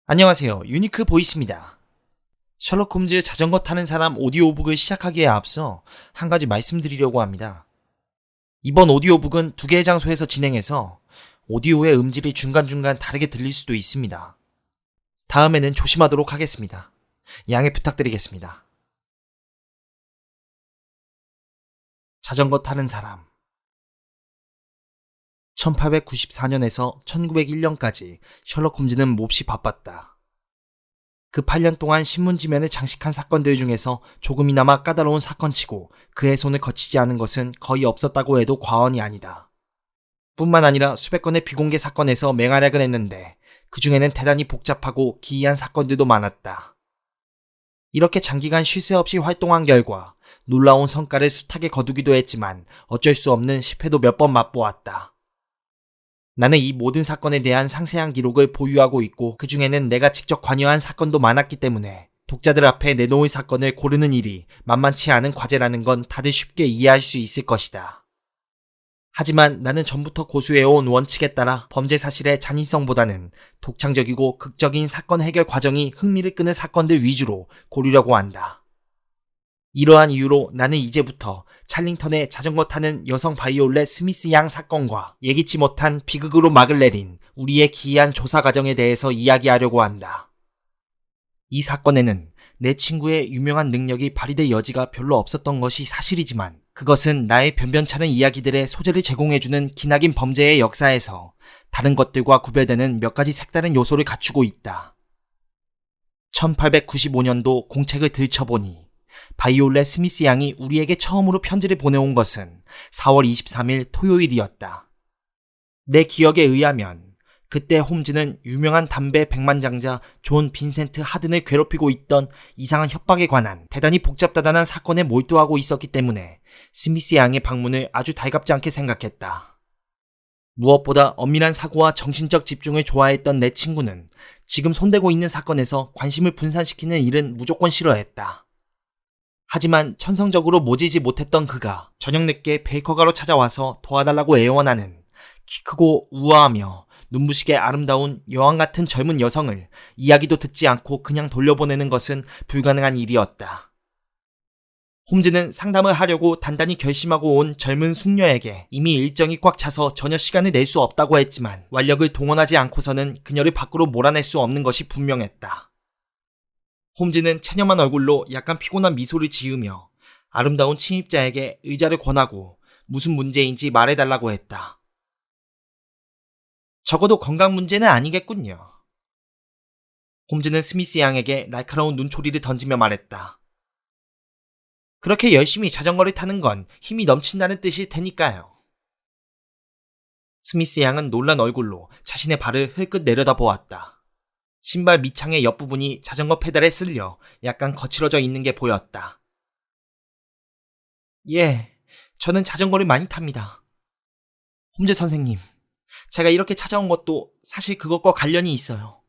안녕하세요. 유니크 보이스입니다. 셜록 홈즈 자전거 타는 사람 오디오북을 시작하기에 앞서 한 가지 말씀드리려고 합니다. 이번 오디오북은 두 개의 장소에서 진행해서 오디오의 음질이 중간중간 다르게 들릴 수도 있습니다. 다음에는 조심하도록 하겠습니다. 양해 부탁드리겠습니다. 자전거 타는 사람 1894년에서 1901년까지 셜록 홈즈는 몹시 바빴다. 그 8년 동안 신문지면을 장식한 사건들 중에서 조금이나마 까다로운 사건치고 그의 손을 거치지 않은 것은 거의 없었다고 해도 과언이 아니다. 뿐만 아니라 수백 건의 비공개 사건에서 맹활약을 했는데 그 중에는 대단히 복잡하고 기이한 사건들도 많았다. 이렇게 장기간 쉴 새 없이 활동한 결과 놀라운 성과를 숱하게 거두기도 했지만 어쩔 수 없는 실패도 몇 번 맛보았다. 나는 이 모든 사건에 대한 상세한 기록을 보유하고 있고 그 중에는 내가 직접 관여한 사건도 많았기 때문에 독자들 앞에 내놓을 사건을 고르는 일이 만만치 않은 과제라는 건 다들 쉽게 이해할 수 있을 것이다. 하지만 나는 전부터 고수해온 원칙에 따라 범죄 사실의 잔인성보다는 독창적이고 극적인 사건 해결 과정이 흥미를 끄는 사건들 위주로 고르려고 한다. 이러한 이유로 나는 이제부터 찰링턴의 자전거 타는 여성 바이올렛 스미스 양 사건과 예기치 못한 비극으로 막을 내린 우리의 기이한 조사 과정에 대해서 이야기하려고 한다. 이 사건에는 내 친구의 유명한 능력이 발휘될 여지가 별로 없었던 것이 사실이지만 그것은 나의 변변찮은 이야기들의 소재를 제공해주는 기나긴 범죄의 역사에서 다른 것들과 구별되는 몇 가지 색다른 요소를 갖추고 있다. 1895년도 공책을 들춰보니 바이올렛 스미스 양이 우리에게 처음으로 편지를 보내온 것은 4월 23일 토요일이었다. 내 기억에 의하면 그때 홈즈는 유명한 담배 백만장자 존 빈센트 하든을 괴롭히고 있던 이상한 협박에 관한 대단히 복잡다단한 사건에 몰두하고 있었기 때문에 스미스 양의 방문을 아주 달갑지 않게 생각했다. 무엇보다 엄밀한 사고와 정신적 집중을 좋아했던 내 친구는 지금 손대고 있는 사건에서 관심을 분산시키는 일은 무조건 싫어했다. 하지만 천성적으로 모지지 못했던 그가 저녁 늦게 베이커가로 찾아와서 도와달라고 애원하는 키 크고 우아하며 눈부시게 아름다운 여왕 같은 젊은 여성을 이야기도 듣지 않고 그냥 돌려보내는 것은 불가능한 일이었다. 홈즈는 상담을 하려고 단단히 결심하고 온 젊은 숙녀에게 이미 일정이 꽉 차서 전혀 시간을 낼 수 없다고 했지만 완력을 동원하지 않고서는 그녀를 밖으로 몰아낼 수 없는 것이 분명했다. 홈즈는 체념한 얼굴로 약간 피곤한 미소를 지으며 아름다운 침입자에게 의자를 권하고 무슨 문제인지 말해달라고 했다. 적어도 건강 문제는 아니겠군요. 홈즈는 스미스 양에게 날카로운 눈초리를 던지며 말했다. 그렇게 열심히 자전거를 타는 건 힘이 넘친다는 뜻일 테니까요. 스미스 양은 놀란 얼굴로 자신의 발을 흘끗 내려다보았다. 신발 밑창의 옆부분이 자전거 페달에 쓸려 약간 거칠어져 있는 게 보였다. 예, 저는 자전거를 많이 탑니다. 홈즈 선생님, 제가 이렇게 찾아온 것도 사실 그것과 관련이 있어요.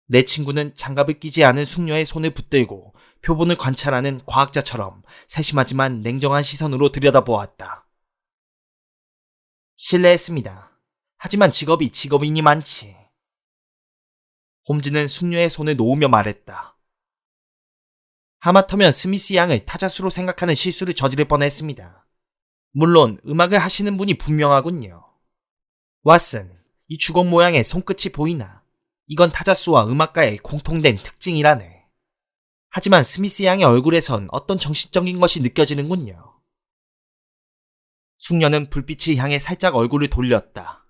내 친구는 장갑을 끼지 않은 숙녀의 손을 붙들고 표본을 관찰하는 과학자처럼 세심하지만 냉정한 시선으로 들여다보았다. 실례했습니다. 하지만 직업이 직업이니 많지. 홈즈는 숙녀의 손을 놓으며 말했다. 하마터면 스미스 양을 타자수로 생각하는 실수를 저지를 뻔했습니다. 물론 음악을 하시는 분이 분명하군요. 왓슨, 이 주걱 모양의 손끝이 보이나? 이건 타자수와 음악가의 공통된 특징이라네. 하지만 스미스 양의 얼굴에선 어떤 정신적인 것이 느껴지는군요. 숙녀는 불빛을 향해 살짝 얼굴을 돌렸다.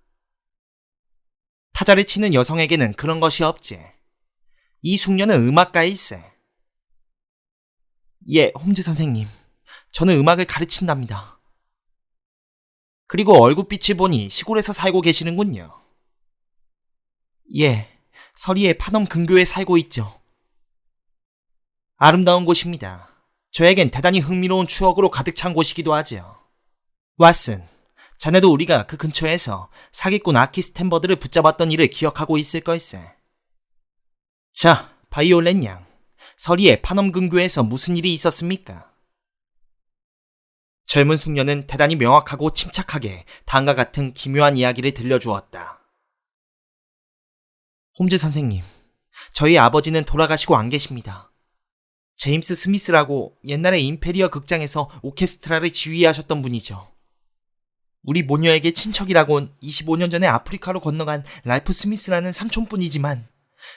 타자를 치는 여성에게는 그런 것이 없지. 이 숙녀는 음악가일세. 예, 홈즈 선생님. 저는 음악을 가르친답니다. 그리고 얼굴빛을 보니 시골에서 살고 계시는군요. 예, 서리의 파넘 근교에 살고 있죠. 아름다운 곳입니다. 저에겐 대단히 흥미로운 추억으로 가득 찬 곳이기도 하지요. 왓슨, 자네도 우리가 그 근처에서 사기꾼 아키 스탠버드를 붙잡았던 일을 기억하고 있을 걸세. 자, 바이올렛 양, 서리의 파넘 근교에서 무슨 일이 있었습니까? 젊은 숙녀는 대단히 명확하고 침착하게 다음과 같은 기묘한 이야기를 들려주었다. 홈즈 선생님, 저희 아버지는 돌아가시고 안 계십니다. 제임스 스미스라고 옛날에 임페리어 극장에서 오케스트라를 지휘하셨던 분이죠. 우리 모녀에게 친척이라곤 25년 전에 아프리카로 건너간 랄프 스미스라는 삼촌뿐이지만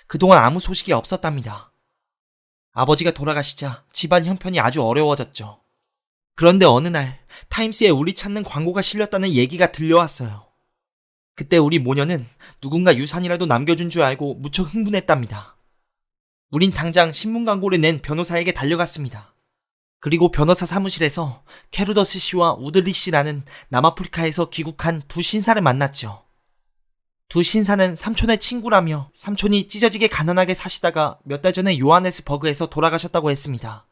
그동안 아무 소식이 없었답니다. 아버지가 돌아가시자 집안 형편이 아주 어려워졌죠. 그런데 어느 날 타임스에 우리 찾는 광고가 실렸다는 얘기가 들려왔어요. 그때 우리 모녀는 누군가 유산이라도 남겨준 줄 알고 무척 흥분했답니다. 우린 당장 신문 광고를 낸 변호사에게 달려갔습니다. 그리고 변호사 사무실에서 캐루더스 씨와 우들리 씨라는 남아프리카에서 귀국한 두 신사를 만났죠. 두 신사는 삼촌의 친구라며 삼촌이 찢어지게 가난하게 사시다가 몇 달 전에 요하네스버그에서 돌아가셨다고 했습니다.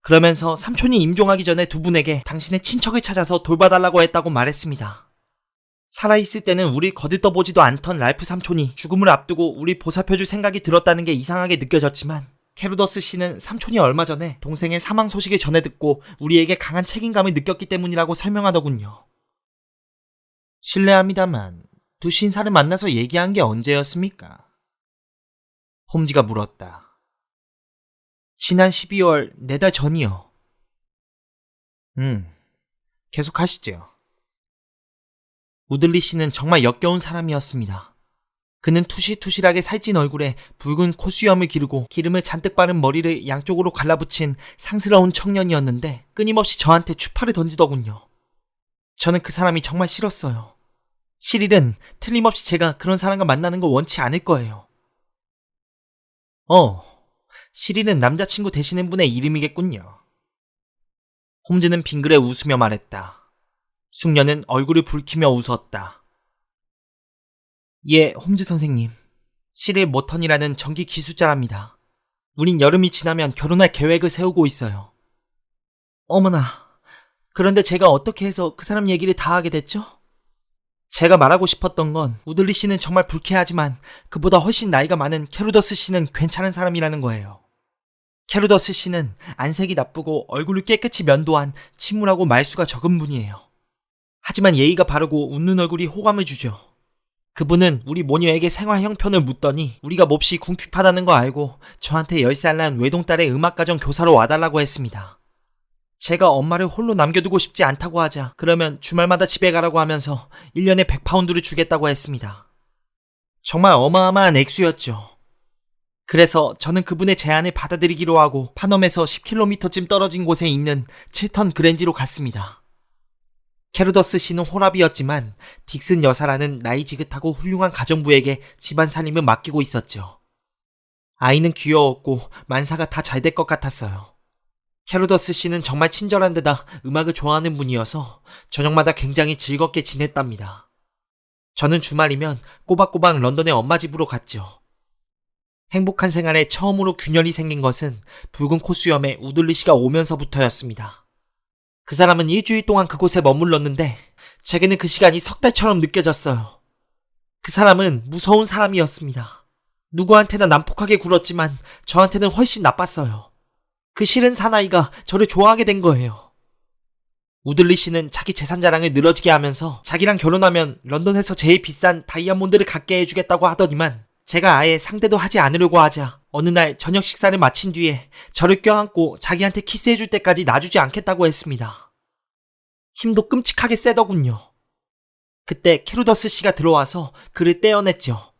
그러면서 삼촌이 임종하기 전에 두 분에게 당신의 친척을 찾아서 돌봐달라고 했다고 말했습니다. 살아있을 때는 우리 거들떠보지도 않던 랄프 삼촌이 죽음을 앞두고 우리 보살펴줄 생각이 들었다는 게 이상하게 느껴졌지만 캐루더스 씨는 삼촌이 얼마 전에 동생의 사망 소식을 전해 듣고 우리에게 강한 책임감을 느꼈기 때문이라고 설명하더군요. 실례합니다만 두 신사를 만나서 얘기한 게 언제였습니까? 홈즈가 물었다. 지난 12월 4달 전이요. 계속하시죠. 우들리 씨는 정말 역겨운 사람이었습니다. 그는 투실투실하게 살찐 얼굴에 붉은 콧수염을 기르고 기름을 잔뜩 바른 머리를 양쪽으로 갈라붙인 상스러운 청년이었는데 끊임없이 저한테 추파를 던지더군요. 저는 그 사람이 정말 싫었어요. 실일은 틀림없이 제가 그런 사람과 만나는 거 원치 않을 거예요. 실일은 남자친구 되시는 분의 이름이겠군요. 홈즈는 빙그레 웃으며 말했다. 숙녀는 얼굴을 붉히며 웃었다. 예, 홈즈 선생님. 실일 모턴이라는 전기 기술자랍니다. 우린 여름이 지나면 결혼할 계획을 세우고 있어요. 어머나, 그런데 제가 어떻게 해서 그 사람 얘기를 다 하게 됐죠? 제가 말하고 싶었던 건 우들리 씨는 정말 불쾌하지만 그보다 훨씬 나이가 많은 캐루더스 씨는 괜찮은 사람이라는 거예요. 캐루더스 씨는 안색이 나쁘고 얼굴을 깨끗이 면도한 침울하고 말수가 적은 분이에요. 하지만 예의가 바르고 웃는 얼굴이 호감을 주죠. 그분은 우리 모녀에게 생활 형편을 묻더니 우리가 몹시 궁핍하다는 거 알고 저한테 10살 난 외동딸의 음악가정 교사로 와달라고 했습니다. 제가 엄마를 홀로 남겨두고 싶지 않다고 하자 그러면 주말마다 집에 가라고 하면서 1년에 100파운드를 주겠다고 했습니다. 정말 어마어마한 액수였죠. 그래서 저는 그분의 제안을 받아들이기로 하고 파넘에서 10km쯤 떨어진 곳에 있는 칠턴 그랜지로 갔습니다. 캐루더스 씨는 호랍이었지만 딕슨 여사라는 나이 지긋하고 훌륭한 가정부에게 집안 살림을 맡기고 있었죠. 아이는 귀여웠고 만사가 다 잘 될 것 같았어요. 캐루더스 씨는 정말 친절한 데다 음악을 좋아하는 분이어서 저녁마다 굉장히 즐겁게 지냈답니다. 저는 주말이면 꼬박꼬박 런던의 엄마 집으로 갔죠. 행복한 생활에 처음으로 균열이 생긴 것은 붉은 콧수염에 우들리 씨가 오면서부터였습니다. 그 사람은 일주일 동안 그곳에 머물렀는데 제게는 그 시간이 석 달처럼 느껴졌어요. 그 사람은 무서운 사람이었습니다. 누구한테나 난폭하게 굴었지만 저한테는 훨씬 나빴어요. 그 싫은 사나이가 저를 좋아하게 된 거예요. 우들리 씨는 자기 재산 자랑을 늘어지게 하면서 자기랑 결혼하면 런던에서 제일 비싼 다이아몬드를 갖게 해주겠다고 하더니만 제가 아예 상대도 하지 않으려고 하자 어느 날 저녁 식사를 마친 뒤에 저를 껴안고 자기한테 키스해줄 때까지 놔주지 않겠다고 했습니다. 힘도 끔찍하게 세더군요. 그때 캐루더스 씨가 들어와서 그를 떼어냈죠.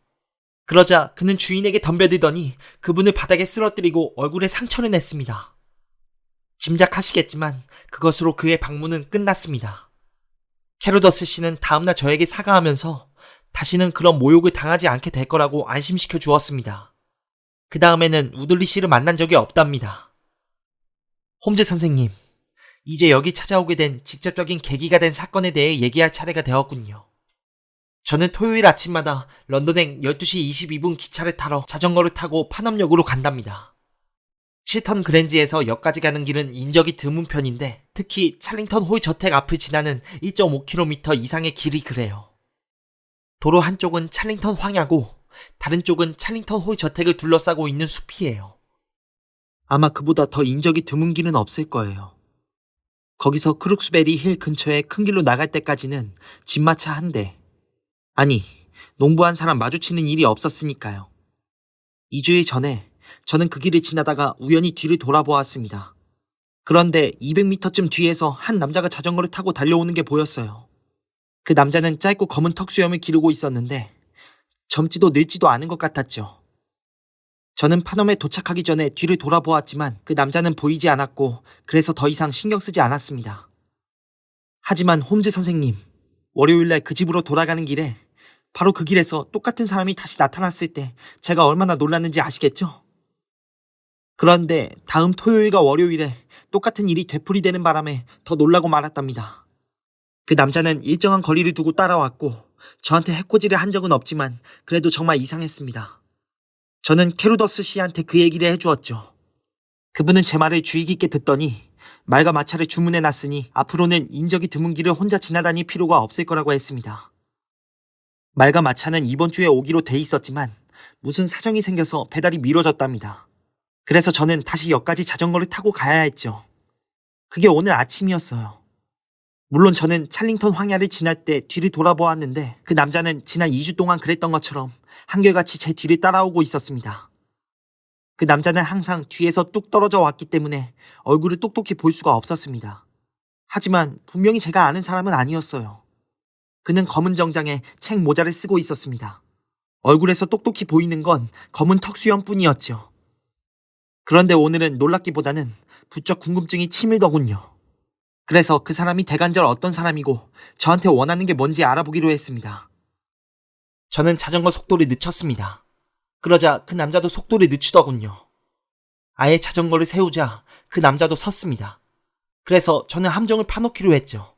그러자 그는 주인에게 덤벼들더니 그분을 바닥에 쓰러뜨리고 얼굴에 상처를 냈습니다. 짐작하시겠지만 그것으로 그의 방문은 끝났습니다. 캐루더스 씨는 다음날 저에게 사과하면서 다시는 그런 모욕을 당하지 않게 될 거라고 안심시켜 주었습니다. 그 다음에는 우들리 씨를 만난 적이 없답니다. 홈즈 선생님, 이제 여기 찾아오게 된 직접적인 계기가 된 사건에 대해 얘기할 차례가 되었군요. 저는 토요일 아침마다 런던행 12시 22분 기차를 타러 자전거를 타고 파넘역으로 간답니다. 칠턴 그랜지에서 역까지 가는 길은 인적이 드문 편인데 특히 찰링턴 홀 저택 앞을 지나는 1.5km 이상의 길이 그래요. 도로 한쪽은 찰링턴 황야고 다른 쪽은 찰링턴 홀 저택을 둘러싸고 있는 숲이에요. 아마 그보다 더 인적이 드문 길은 없을 거예요. 거기서 크룩스베리 힐 근처에 큰 길로 나갈 때까지는 집마차 한 대, 아니 농부 한 사람 마주치는 일이 없었으니까요. 2주일 전에 저는 그 길을 지나다가 우연히 뒤를 돌아보았습니다. 그런데 200m쯤 뒤에서 한 남자가 자전거를 타고 달려오는 게 보였어요. 그 남자는 짧고 검은 턱수염을 기르고 있었는데 젊지도 늙지도 않은 것 같았죠. 저는 파넘에 도착하기 전에 뒤를 돌아보았지만 그 남자는 보이지 않았고 그래서 더 이상 신경 쓰지 않았습니다. 하지만 홈즈 선생님, 월요일날 그 집으로 돌아가는 길에 바로 그 길에서 똑같은 사람이 다시 나타났을 때 제가 얼마나 놀랐는지 아시겠죠? 그런데 다음 토요일과 월요일에 똑같은 일이 되풀이되는 바람에 더 놀라고 말았답니다. 그 남자는 일정한 거리를 두고 따라왔고 저한테 해코지를 한 적은 없지만 그래도 정말 이상했습니다. 저는 캐루더스 씨한테 그 얘기를 해주었죠. 그분은 제 말을 주의 깊게 듣더니 말과 마차를 주문해놨으니 앞으로는 인적이 드문 길을 혼자 지나다닐 필요가 없을 거라고 했습니다. 말과 마차는 이번 주에 오기로 돼 있었지만 무슨 사정이 생겨서 배달이 미뤄졌답니다. 그래서 저는 다시 역까지 자전거를 타고 가야 했죠. 그게 오늘 아침이었어요. 물론 저는 찰링턴 황야를 지날 때 뒤를 돌아보았는데 그 남자는 지난 2주 동안 그랬던 것처럼 한결같이 제 뒤를 따라오고 있었습니다. 그 남자는 항상 뒤에서 뚝 떨어져 왔기 때문에 얼굴을 똑똑히 볼 수가 없었습니다. 하지만 분명히 제가 아는 사람은 아니었어요. 그는 검은 정장에 책 모자를 쓰고 있었습니다. 얼굴에서 똑똑히 보이는 건 검은 턱수염뿐이었죠. 그런데 오늘은 놀랍기보다는 부쩍 궁금증이 치밀더군요. 그래서 그 사람이 대간절 어떤 사람이고 저한테 원하는 게 뭔지 알아보기로 했습니다. 저는 자전거 속도를 늦췄습니다. 그러자 그 남자도 속도를 늦추더군요. 아예 자전거를 세우자 그 남자도 섰습니다. 그래서 저는 함정을 파놓기로 했죠.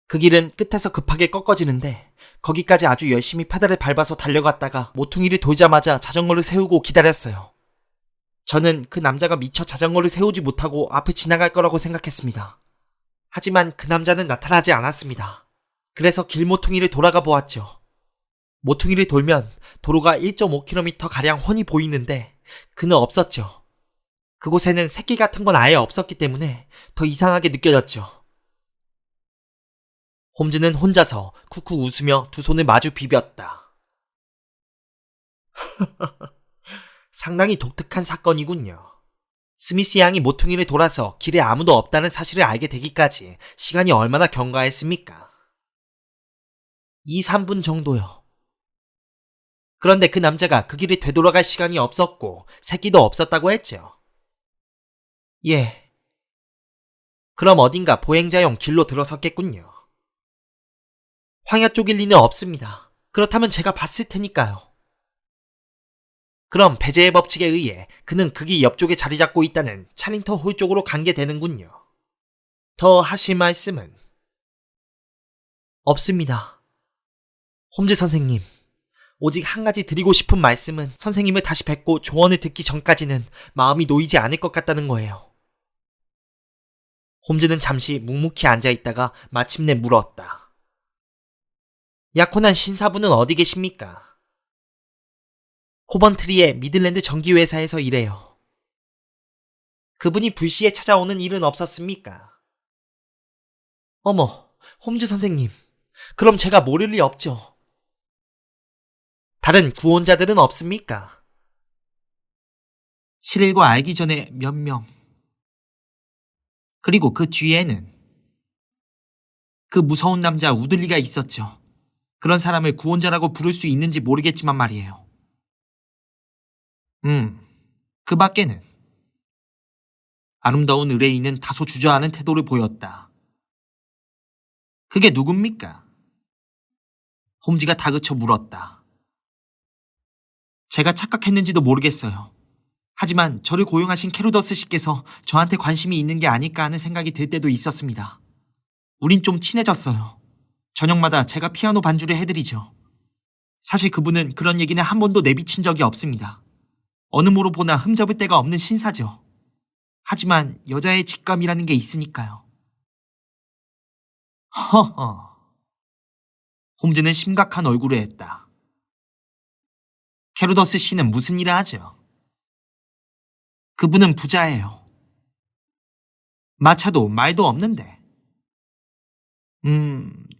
그 길은 끝에서 급하게 꺾어지는데 거기까지 아주 열심히 페달을 밟아서 달려갔다가 모퉁이를 돌자마자 자전거를 세우고 기다렸어요. 저는 그 남자가 미처 자전거를 세우지 못하고 앞을 지나갈 거라고 생각했습니다. 하지만 그 남자는 나타나지 않았습니다. 그래서 길 모퉁이를 돌아가 보았죠. 모퉁이를 돌면 도로가 1.5km가량 훤히 보이는데 그는 없었죠. 그곳에는 새길 같은 건 아예 없었기 때문에 더 이상하게 느껴졌죠. 홈즈는 혼자서 쿡쿡 웃으며 두 손을 마주 비볐다. 상당히 독특한 사건이군요. 스미스 양이 모퉁이를 돌아서 길에 아무도 없다는 사실을 알게 되기까지 시간이 얼마나 경과했습니까? 2, 3분 정도요. 그런데 그 남자가 그 길을 되돌아갈 시간이 없었고 새끼도 없었다고 했죠. 예. 그럼 어딘가 보행자용 길로 들어섰겠군요. 황야 쪽일 리는 없습니다. 그렇다면 제가 봤을 테니까요. 그럼 배제의 법칙에 의해 그는 그 길 옆쪽에 자리 잡고 있다는 찰링턴 홀 쪽으로 간 게 되는군요. 더 하실 말씀은? 없습니다. 홈즈 선생님, 오직 한 가지 드리고 싶은 말씀은 선생님을 다시 뵙고 조언을 듣기 전까지는 마음이 놓이지 않을 것 같다는 거예요. 홈즈는 잠시 묵묵히 앉아있다가 마침내 물었다. 약혼한 신사분은 어디 계십니까? 코번트리의 미들랜드 전기회사에서 일해요. 그분이 불시에 찾아오는 일은 없었습니까? 어머, 홈즈 선생님. 그럼 제가 모를 리 없죠. 다른 구원자들은 없습니까? 실일과 알기 전에 몇 명. 그리고 그 뒤에는 그 무서운 남자 우들리가 있었죠. 그런 사람을 구원자라고 부를 수 있는지 모르겠지만 말이에요. 그 밖에는 아름다운 의뢰인은 다소 주저하는 태도를 보였다. 그게 누굽니까? 홈즈가 다그쳐 물었다. 제가 착각했는지도 모르겠어요. 하지만 저를 고용하신 캐루더스 씨께서 저한테 관심이 있는 게 아닐까 하는 생각이 들 때도 있었습니다. 우린 좀 친해졌어요. 저녁마다 제가 피아노 반주를 해드리죠. 사실 그분은 그런 얘기는 한 번도 내비친 적이 없습니다. 어느 모로 보나 흠잡을 데가 없는 신사죠. 하지만 여자의 직감이라는 게 있으니까요. 허허. 홈즈는 심각한 얼굴을 했다. 캐루더스 씨는 무슨 일을 하죠? 그분은 부자예요. 마차도 말도 없는데.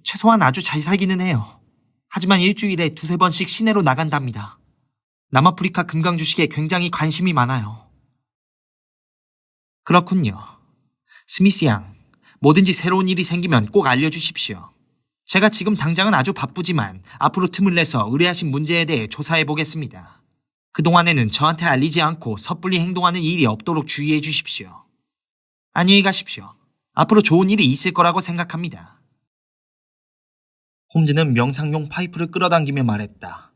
최소한 아주 잘 살기는 해요. 하지만 일주일에 두세 번씩 시내로 나간답니다. 남아프리카 금강 주식에 굉장히 관심이 많아요. 그렇군요. 스미스 양, 뭐든지 새로운 일이 생기면 꼭 알려주십시오. 제가 지금 당장은 아주 바쁘지만 앞으로 틈을 내서 의뢰하신 문제에 대해 조사해 보겠습니다. 그동안에는 저한테 알리지 않고 섣불리 행동하는 일이 없도록 주의해 주십시오. 안녕히 가십시오. 앞으로 좋은 일이 있을 거라고 생각합니다. 홈즈는 명상용 파이프를 끌어당기며 말했다.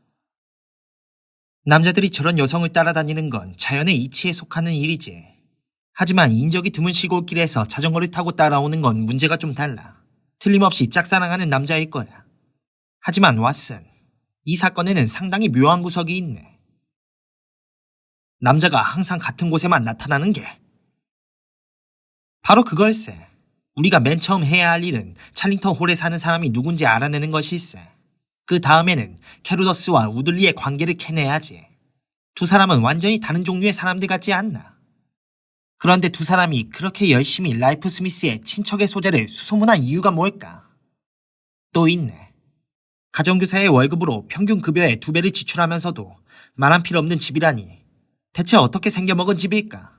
남자들이 저런 여성을 따라다니는 건 자연의 이치에 속하는 일이지. 하지만 인적이 드문 시골길에서 자전거를 타고 따라오는 건 문제가 좀 달라. 틀림없이 짝사랑하는 남자일 거야. 하지만 왓슨, 이 사건에는 상당히 묘한 구석이 있네. 남자가 항상 같은 곳에만 나타나는 게. 바로 그걸세. 우리가 맨 처음 해야 할 일은 찰링턴 홀에 사는 사람이 누군지 알아내는 것일세. 그 다음에는 캐루더스와 우들리의 관계를 캐내야지. 두 사람은 완전히 다른 종류의 사람들 같지 않나. 그런데 두 사람이 그렇게 열심히 라이프 스미스의 친척의 소재를 수소문한 이유가 뭘까? 또 있네. 가정교사의 월급으로 평균 급여의 2배를 지출하면서도 말한 필요 없는 집이라니. 대체 어떻게 생겨먹은 집일까?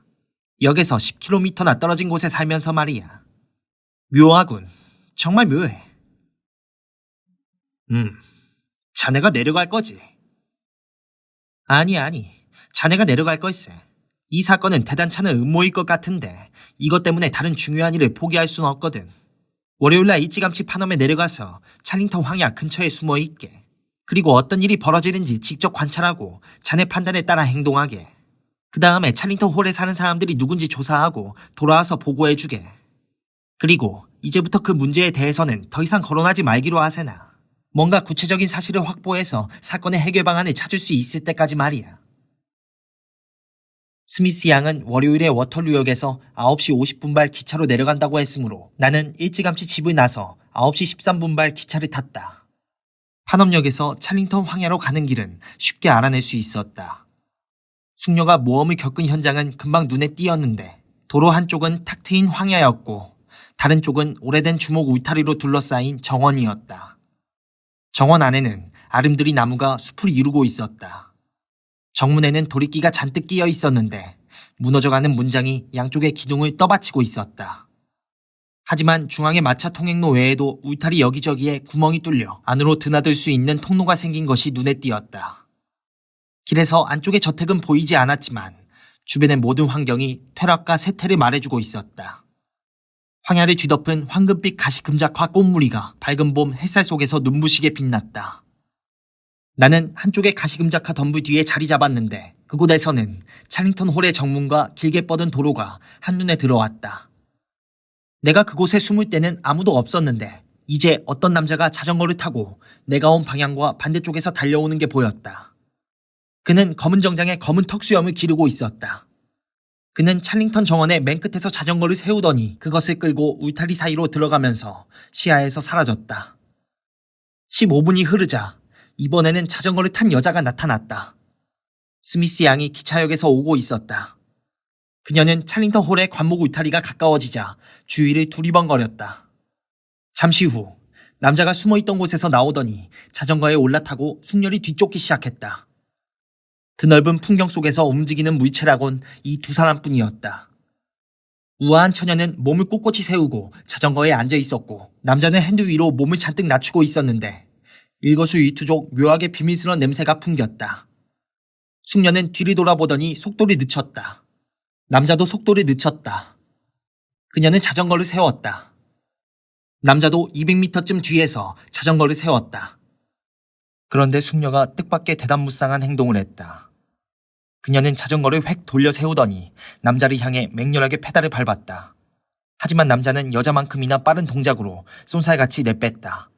역에서 10km나 떨어진 곳에 살면서 말이야. 묘하군. 정말 묘해. 자네가 내려갈 거지? 아니. 자네가 내려갈 걸세. 이 사건은 대단찮은 음모일 것 같은데 이것 때문에 다른 중요한 일을 포기할 순 없거든. 월요일날 일찌감치 파넘에 내려가서 찰링턴 황야 근처에 숨어 있게. 그리고 어떤 일이 벌어지는지 직접 관찰하고 자네 판단에 따라 행동하게. 그 다음에 찰링턴 홀에 사는 사람들이 누군지 조사하고 돌아와서 보고해주게. 그리고 이제부터 그 문제에 대해서는 더 이상 거론하지 말기로 하세나. 뭔가 구체적인 사실을 확보해서 사건의 해결 방안을 찾을 수 있을 때까지 말이야. 스미스 양은 월요일에 워털루역에서 9시 50분발 기차로 내려간다고 했으므로 나는 일찌감치 집을 나서 9시 13분발 기차를 탔다. 파넘역에서 찰링턴 황야로 가는 길은 쉽게 알아낼 수 있었다. 숙녀가 모험을 겪은 현장은 금방 눈에 띄었는데 도로 한쪽은 탁 트인 황야였고 다른 쪽은 오래된 주목 울타리로 둘러싸인 정원이었다. 정원 안에는 아름드리 나무가 숲을 이루고 있었다. 정문에는 도리끼가 잔뜩 끼어 있었는데 무너져가는 문장이 양쪽의 기둥을 떠받치고 있었다. 하지만 중앙의 마차 통행로 외에도 울타리 여기저기에 구멍이 뚫려 안으로 드나들 수 있는 통로가 생긴 것이 눈에 띄었다. 길에서 안쪽의 저택은 보이지 않았지만 주변의 모든 환경이 퇴락과 쇠퇴를 말해주고 있었다. 황야를 뒤덮은 황금빛 가시금작화 꽃무리가 밝은 봄 햇살 속에서 눈부시게 빛났다. 나는 한쪽의 가시금작화 덤불 뒤에 자리 잡았는데 그곳에서는 찰링턴 홀의 정문과 길게 뻗은 도로가 한눈에 들어왔다. 내가 그곳에 숨을 때는 아무도 없었는데 이제 어떤 남자가 자전거를 타고 내가 온 방향과 반대쪽에서 달려오는 게 보였다. 그는 검은 정장에 검은 턱수염을 기르고 있었다. 그는 찰링턴 정원의 맨 끝에서 자전거를 세우더니 그것을 끌고 울타리 사이로 들어가면서 시야에서 사라졌다. 15분이 흐르자 이번에는 자전거를 탄 여자가 나타났다. 스미스 양이 기차역에서 오고 있었다. 그녀는 찰링턴 홀의 관목 울타리가 가까워지자 주위를 두리번거렸다. 잠시 후 남자가 숨어있던 곳에서 나오더니 자전거에 올라타고 숙녀를 뒤쫓기 시작했다. 드넓은 풍경 속에서 움직이는 물체라곤 이 두 사람뿐이었다. 우아한 처녀는 몸을 꼿꼿이 세우고 자전거에 앉아 있었고 남자는 핸들 위로 몸을 잔뜩 낮추고 있었는데 일거수일투족 묘하게 비밀스러운 냄새가 풍겼다. 숙녀는 뒤를 돌아보더니 속도를 늦췄다. 남자도 속도를 늦췄다. 그녀는 자전거를 세웠다. 남자도 200m쯤 뒤에서 자전거를 세웠다. 그런데 숙녀가 뜻밖의 대담무쌍한 행동을 했다. 그녀는 자전거를 획 돌려 세우더니 남자를 향해 맹렬하게 페달을 밟았다. 하지만 남자는 여자만큼이나 빠른 동작으로 쏜살같이 내뺐다.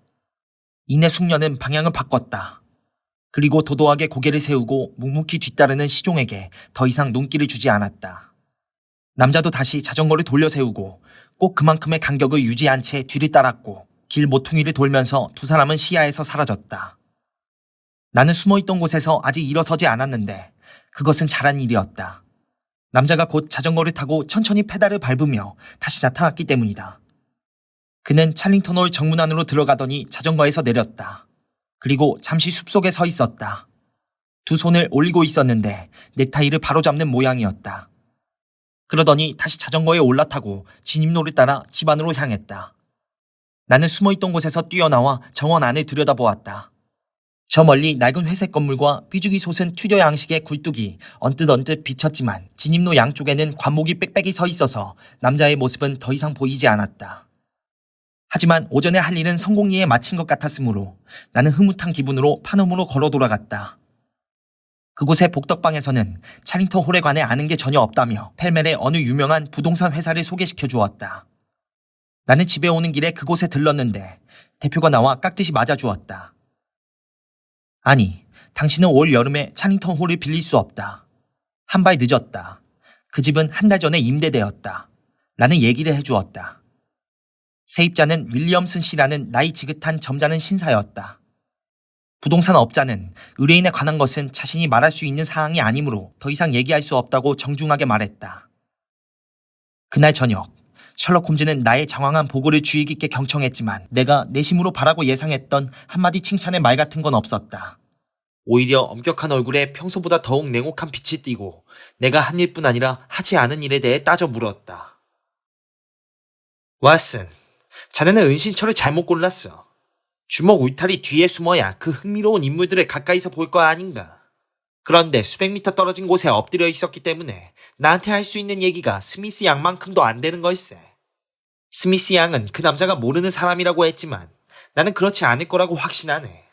이내 숙녀는 방향을 바꿨다. 그리고 도도하게 고개를 세우고 묵묵히 뒤따르는 시종에게 더 이상 눈길을 주지 않았다. 남자도 다시 자전거를 돌려 세우고 꼭 그만큼의 간격을 유지한 채 뒤를 따랐고 길 모퉁이를 돌면서 두 사람은 시야에서 사라졌다. 나는 숨어있던 곳에서 아직 일어서지 않았는데 그것은 잘한 일이었다. 남자가 곧 자전거를 타고 천천히 페달을 밟으며 다시 나타났기 때문이다. 그는 찰링턴홀 정문 안으로 들어가더니 자전거에서 내렸다. 그리고 잠시 숲속에 서 있었다. 두 손을 올리고 있었는데 넥타이를 바로잡는 모양이었다. 그러더니 다시 자전거에 올라타고 진입로를 따라 집 안으로 향했다. 나는 숨어있던 곳에서 뛰어나와 정원 안을 들여다보았다. 저 멀리 낡은 회색 건물과 삐죽이 솟은 투려 양식의 굴뚝이 언뜻 비쳤지만 진입로 양쪽에는 관목이 빽빽이 서 있어서 남자의 모습은 더 이상 보이지 않았다. 하지만 오전에 할 일은 성공리에 마친 것 같았으므로 나는 흐뭇한 기분으로 파넘으로 걸어 돌아갔다. 그곳의 복덕방에서는 차링턴 홀에 관해 아는 게 전혀 없다며 펠멜의 어느 유명한 부동산 회사를 소개시켜 주었다. 나는 집에 오는 길에 그곳에 들렀는데 대표가 나와 깍듯이 맞아주었다. 아니, 당신은 올 여름에 차링턴 홀을 빌릴 수 없다. 한 발 늦었다. 그 집은 한 달 전에 임대되었다. 라는 얘기를 해주었다. 세입자는 윌리엄슨 씨라는 나이 지긋한 점잖은 신사였다. 부동산 업자는 의뢰인에 관한 것은 자신이 말할 수 있는 사항이 아니므로 더 이상 얘기할 수 없다고 정중하게 말했다. 그날 저녁, 셜록 홈즈는 나의 장황한 보고를 주의 깊게 경청했지만 내가 내심으로 바라고 예상했던 한마디 칭찬의 말 같은 건 없었다. 오히려 엄격한 얼굴에 평소보다 더욱 냉혹한 빛이 띠고 내가 한 일뿐 아니라 하지 않은 일에 대해 따져 물었다. 왓슨, 자네는 은신처를 잘못 골랐어. 주먹 울타리 뒤에 숨어야 그 흥미로운 인물들을 가까이서 볼 거 아닌가. 그런데 수백 미터 떨어진 곳에 엎드려 있었기 때문에 나한테 할 수 있는 얘기가 스미스 양만큼도 안 되는 걸세. 스미스 양은 그 남자가 모르는 사람이라고 했지만 나는 그렇지 않을 거라고 확신하네.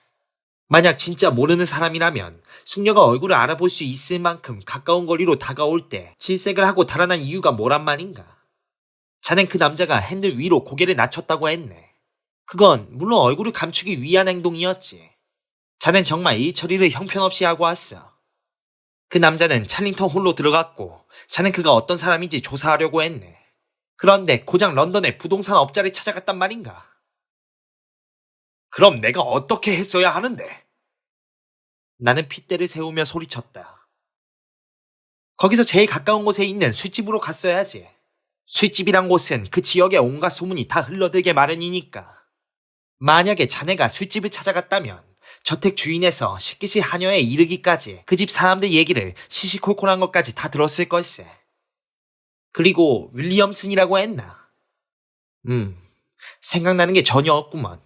만약 진짜 모르는 사람이라면 숙녀가 얼굴을 알아볼 수 있을 만큼 가까운 거리로 다가올 때 질색을 하고 달아난 이유가 뭐란 말인가. 자넨 그 남자가 핸들 위로 고개를 낮췄다고 했네. 그건 물론 얼굴을 감추기 위한 행동이었지. 자넨 정말 일 처리를 형편없이 하고 왔어. 그 남자는 찰링턴 홀로 들어갔고 자넨 그가 어떤 사람인지 조사하려고 했네. 그런데 고작 런던의 부동산 업자를 찾아갔단 말인가. 그럼 내가 어떻게 했어야 하는데? 나는 핏대를 세우며 소리쳤다. 거기서 제일 가까운 곳에 있는 술집으로 갔어야지. 술집이란 곳은 그 지역의 온갖 소문이 다 흘러들게 마련이니까. 만약에 자네가 술집을 찾아갔다면 저택 주인에서 식기시 하녀에 이르기까지 그 집 사람들 얘기를 시시콜콜한 것까지 다 들었을 걸세. 그리고 윌리엄슨이라고 했나? 생각나는 게 전혀 없구먼.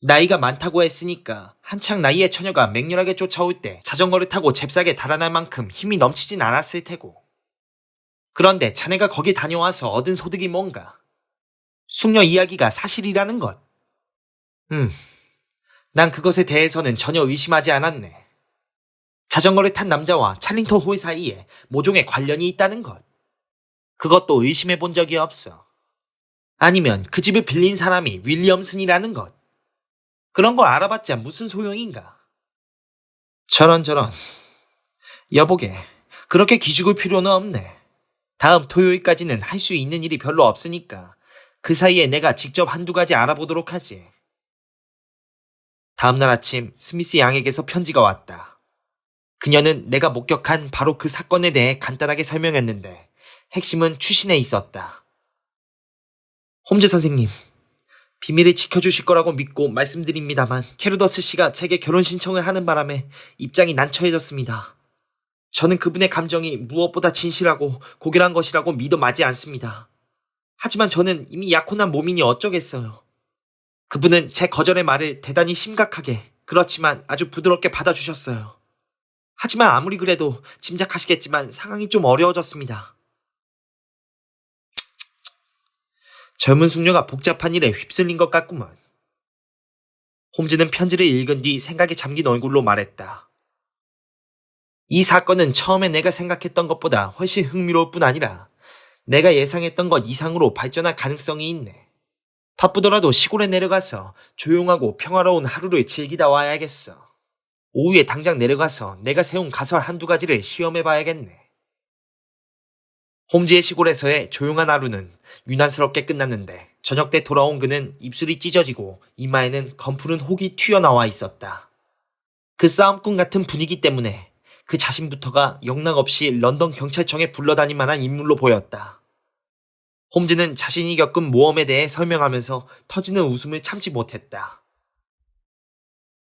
나이가 많다고 했으니까 한창 나이의 처녀가 맹렬하게 쫓아올 때 자전거를 타고 잽싸게 달아날 만큼 힘이 넘치진 않았을 테고. 그런데 자네가 거기 다녀와서 얻은 소득이 뭔가? 숙녀 이야기가 사실이라는 것. 난 그것에 대해서는 전혀 의심하지 않았네. 자전거를 탄 남자와 찰링턴 홀 사이에 모종의 관련이 있다는 것. 그것도 의심해 본 적이 없어. 아니면 그 집을 빌린 사람이 윌리엄슨이라는 것. 그런 걸 알아봤자 무슨 소용인가. 저런. 여보게, 그렇게 기죽을 필요는 없네. 다음 토요일까지는 할 수 있는 일이 별로 없으니까 그 사이에 내가 직접 한두 가지 알아보도록 하지. 다음날 아침 스미스 양에게서 편지가 왔다. 그녀는 내가 목격한 바로 그 사건에 대해 간단하게 설명했는데 핵심은 추신에 있었다. 홈즈 선생님, 비밀을 지켜주실 거라고 믿고 말씀드립니다만 캐루더스 씨가 제게 결혼 신청을 하는 바람에 입장이 난처해졌습니다. 저는 그분의 감정이 무엇보다 진실하고 고결한 것이라고 믿어 마지 않습니다. 하지만 저는 이미 약혼한 몸이니 어쩌겠어요. 그분은 제 거절의 말을 대단히 심각하게, 그렇지만 아주 부드럽게 받아주셨어요. 하지만 아무리 그래도 짐작하시겠지만 상황이 좀 어려워졌습니다. 젊은 숙녀가 복잡한 일에 휩쓸린 것 같구먼. 홈즈는 편지를 읽은 뒤 생각에 잠긴 얼굴로 말했다. 이 사건은 처음에 내가 생각했던 것보다 훨씬 흥미로울 뿐 아니라 내가 예상했던 것 이상으로 발전할 가능성이 있네. 바쁘더라도 시골에 내려가서 조용하고 평화로운 하루를 즐기다 와야겠어. 오후에 당장 내려가서 내가 세운 가설 한두 가지를 시험해봐야겠네. 홈즈의 시골에서의 조용한 하루는 유난스럽게 끝났는데 저녁 때 돌아온 그는 입술이 찢어지고 이마에는 검푸른 혹이 튀어나와 있었다. 그 싸움꾼 같은 분위기 때문에 그 자신부터가 영락없이 런던 경찰청에 불러다닐 만한 인물로 보였다. 홈즈는 자신이 겪은 모험에 대해 설명하면서 터지는 웃음을 참지 못했다.